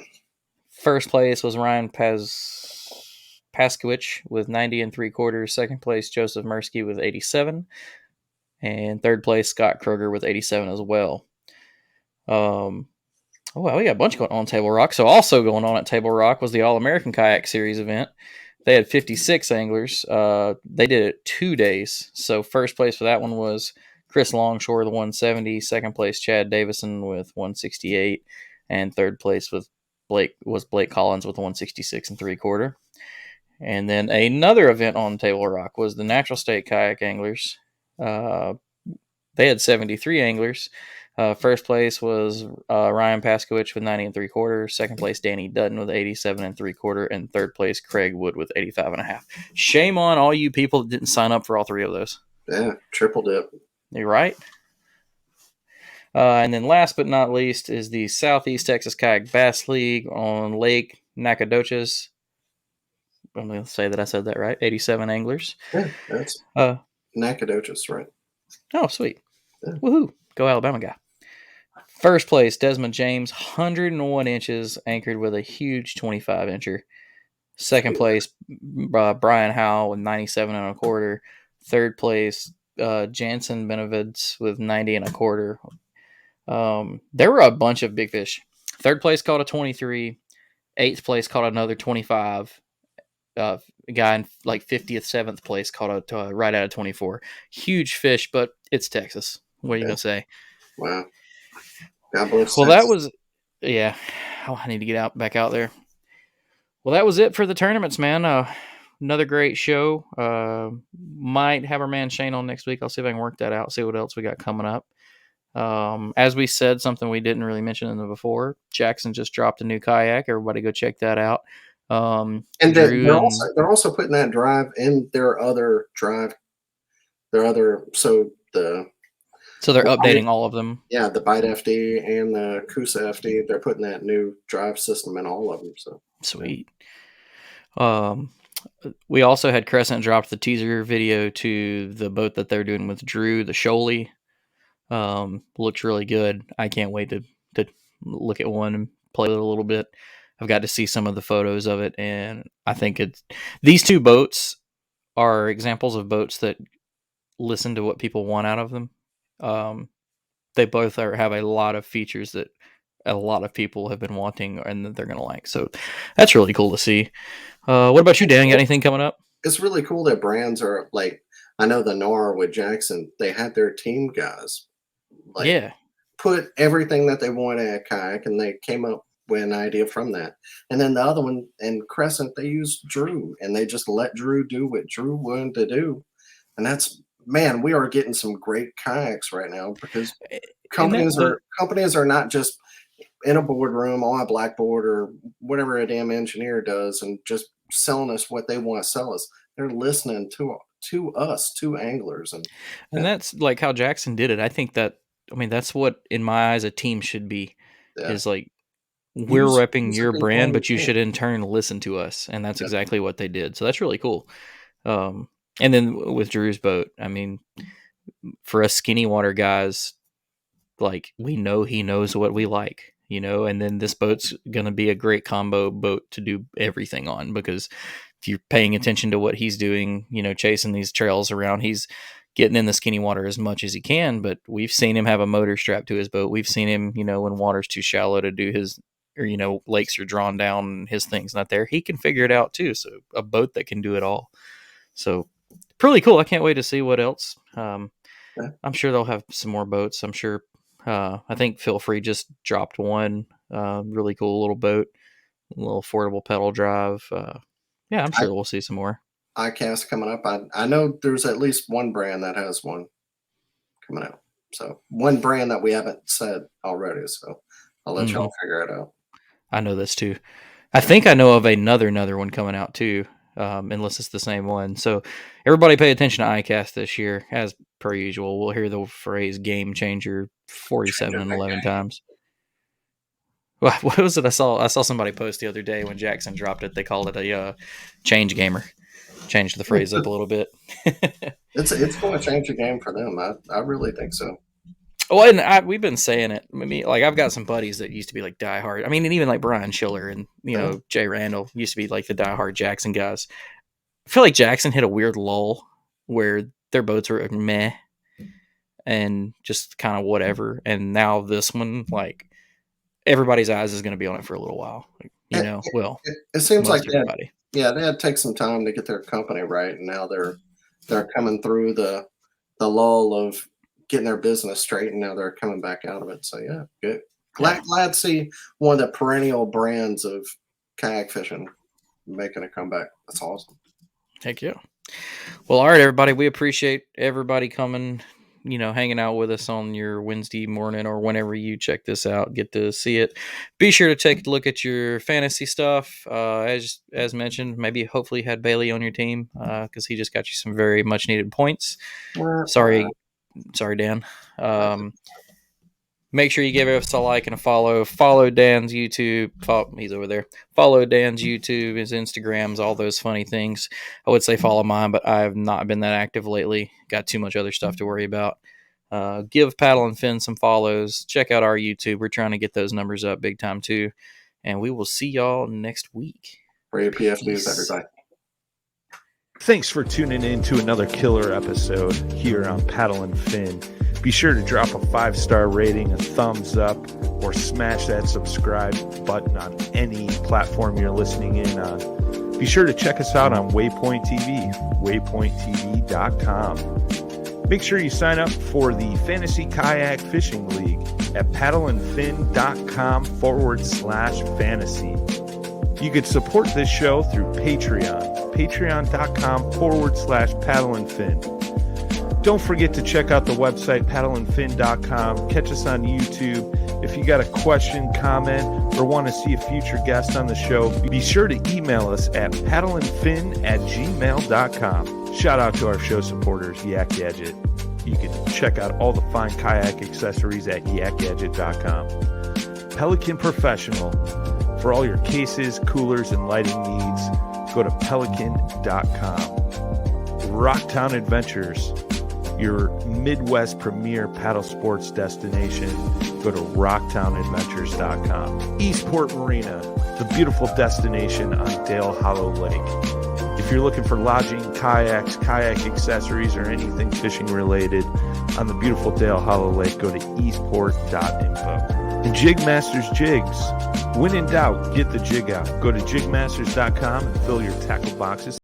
First place was Ryan Paskowicz with 90 3/4. Second place, Joseph Mursky with 87. And third place, Scott Kroger with 87 as well. We got a bunch going on Table Rock. So also going on at Table Rock was the All-American Kayak Series event. They had 56 anglers. They did it 2 days. So first place for that one was Chris Longshore with 170. Second place, Chad Davison with 168. And third place was Blake Collins with 166 3/4. And then another event on Table Rock was the Natural State Kayak Anglers. They had 73 anglers. First place was Ryan Paskowicz with 90 3/4. Second place, Danny Dutton with 87 3/4. And third place, Craig Wood with 85.5. Shame on all you people that didn't sign up for all three of those. Yeah, triple dip. You're right. And then last but not least is the Southeast Texas Kayak Bass League on Lake Nacogdoches. I'm going to say that I said that right. 87 anglers. Yeah, that's Nacogdoches, right? Oh, sweet. Yeah. Woohoo. Go Alabama guy. First place, Desmond James, 101 inches, anchored with a huge 25-incher. Second place, Brian Howell with 97 1/4. Third place, Jansen Benevides with 90 1/4. There were a bunch of big fish. Third place caught a 23. Eighth place caught another 25. A guy in like 50th, 7th place caught a right out of 24. Huge fish, but it's Texas. What are you going to say? Wow. God bless well, Texas. That was, yeah. Oh, I need to get back out there. Well, that was it for the tournaments, man. another great show. Might have our man Shane on next week. I'll see if I can work that out, see what else we got coming up. As we said, something we didn't really mention in the before, Jackson just dropped a new kayak. Everybody go check that out. And they're also putting that drive in their other drive. So they're updating all of them. Yeah, the Bite FD and the Kusa FD, they're putting that new drive system in all of them. So sweet. We also had Crescent dropped the teaser video to the boat that they're doing with Drew, the Shoaly. Looks really good. I can't wait to look at one and play with it a little bit. I've got to see some of the photos of it, and I think these two boats are examples of boats that listen to what people want out of them. They both have a lot of features that a lot of people have been wanting and that they're going to like. So that's really cool to see. What about you, Dan? You got anything coming up? It's really cool that brands are like, I know the NOR with Jackson, they had their team guys put everything that they wanted at Kayak, and they came up with an idea from that. And then the other one in Crescent, they used Drew, and they just let Drew do what Drew wanted to do. And that's, man, we are getting some great kayaks right now because companies are not just in a boardroom on a blackboard or whatever a damn engineer does and just selling us what they want to sell us. They're listening to us, to anglers. And that's like how Jackson did it. I think that's what, in my eyes, a team should be, is like, we're repping your brand, but you should in turn listen to us. And that's exactly what they did. So that's really cool. And then with Drew's boat, I mean, for us skinny water guys, like, we know he knows what we like, and then this boat's going to be a great combo boat to do everything on, because if you're paying attention to what he's doing, chasing these trails around, he's getting in the skinny water as much as he can, but we've seen him have a motor strapped to his boat. We've seen him, when water's too shallow to do his, or, lakes are drawn down and his thing's not there. He can figure it out too. So a boat that can do it all. So pretty cool. I can't wait to see what else. I'm sure they'll have some more boats. I'm sure. I think Feel Free just dropped one really cool little boat, a little affordable pedal drive. I'm sure we'll see some more. iCast coming up. I know there's at least one brand that has one coming out. So one brand that we haven't said already. So I'll let y'all figure it out. I know this too. I think I know of another one coming out too, unless it's the same one. So everybody pay attention to iCast this year. As per usual, we'll hear the phrase game changer 47 and 11 times. What was it? I saw somebody post the other day when Jackson dropped it. They called it a change gamer. Changed the phrase up a little bit. It's going to change the game for them. I really think so. Oh, and we've been saying it. I mean, like, I've got some buddies that used to be like diehard. I mean, and even like Brian Schiller and Jay Randall used to be like the diehard Jackson guys. I feel like Jackson hit a weird lull where their boats were meh and just kind of whatever. And now this one, like, everybody's eyes is going to be on it for a little while. It seems like everybody. They had to take some time to get their company right, and now they're coming through the lull of getting their business straight, and now they're coming back out of it. So yeah, good. Glad to see one of the perennial brands of kayak fishing making a comeback. That's awesome. Heck yeah. Well, all right, everybody. We appreciate everybody coming, hanging out with us on your Wednesday morning or whenever you check this out, get to see it. Be sure to take a look at your fantasy stuff. As mentioned, maybe hopefully had Bailey on your team because he just got you some very much needed points. Sorry, Dan. Make sure you give us a like and a follow. Follow Dan's YouTube. He's over there. Follow Dan's YouTube, his Instagrams, all those funny things. I would say follow mine, but I have not been that active lately. Got too much other stuff to worry about. Give Paddle and Finn some follows. Check out our YouTube. We're trying to get those numbers up big time too. And we will see y'all next week. For your PFDs, everybody. Thanks for tuning in to another killer episode here on Paddle and Fin. Be sure to drop a 5-star rating, a thumbs up, or smash that subscribe button on any platform you're listening in on. Be sure to check us out on Waypoint TV, waypointtv.com. Make sure you sign up for the Fantasy Kayak Fishing League at paddleandfin.com/fantasy. You can support this show through Patreon. patreon.com/paddleandfin. Don't forget to check out the website, paddleandfin.com. Catch us on YouTube. If you got a question, comment, or want to see a future guest on the show, be sure to email us at paddleandfin@gmail.com. Shout out to our show supporters, Yak Gadget. You can check out all the fine kayak accessories at yakgadget.com. Pelican Professional. For all your cases, coolers, and lighting needs, go to pelican.com. Rocktown Adventures, your Midwest premier paddle sports destination. Go to rocktownadventures.com. Eastport Marina, the beautiful destination on Dale Hollow Lake. If you're looking for lodging, kayaks, kayak accessories, or anything fishing related on the beautiful Dale Hollow Lake, go to eastport.info. And Jigmasters Jigs. When in doubt, get the jig out. Go to jigmasters.com and fill your tackle boxes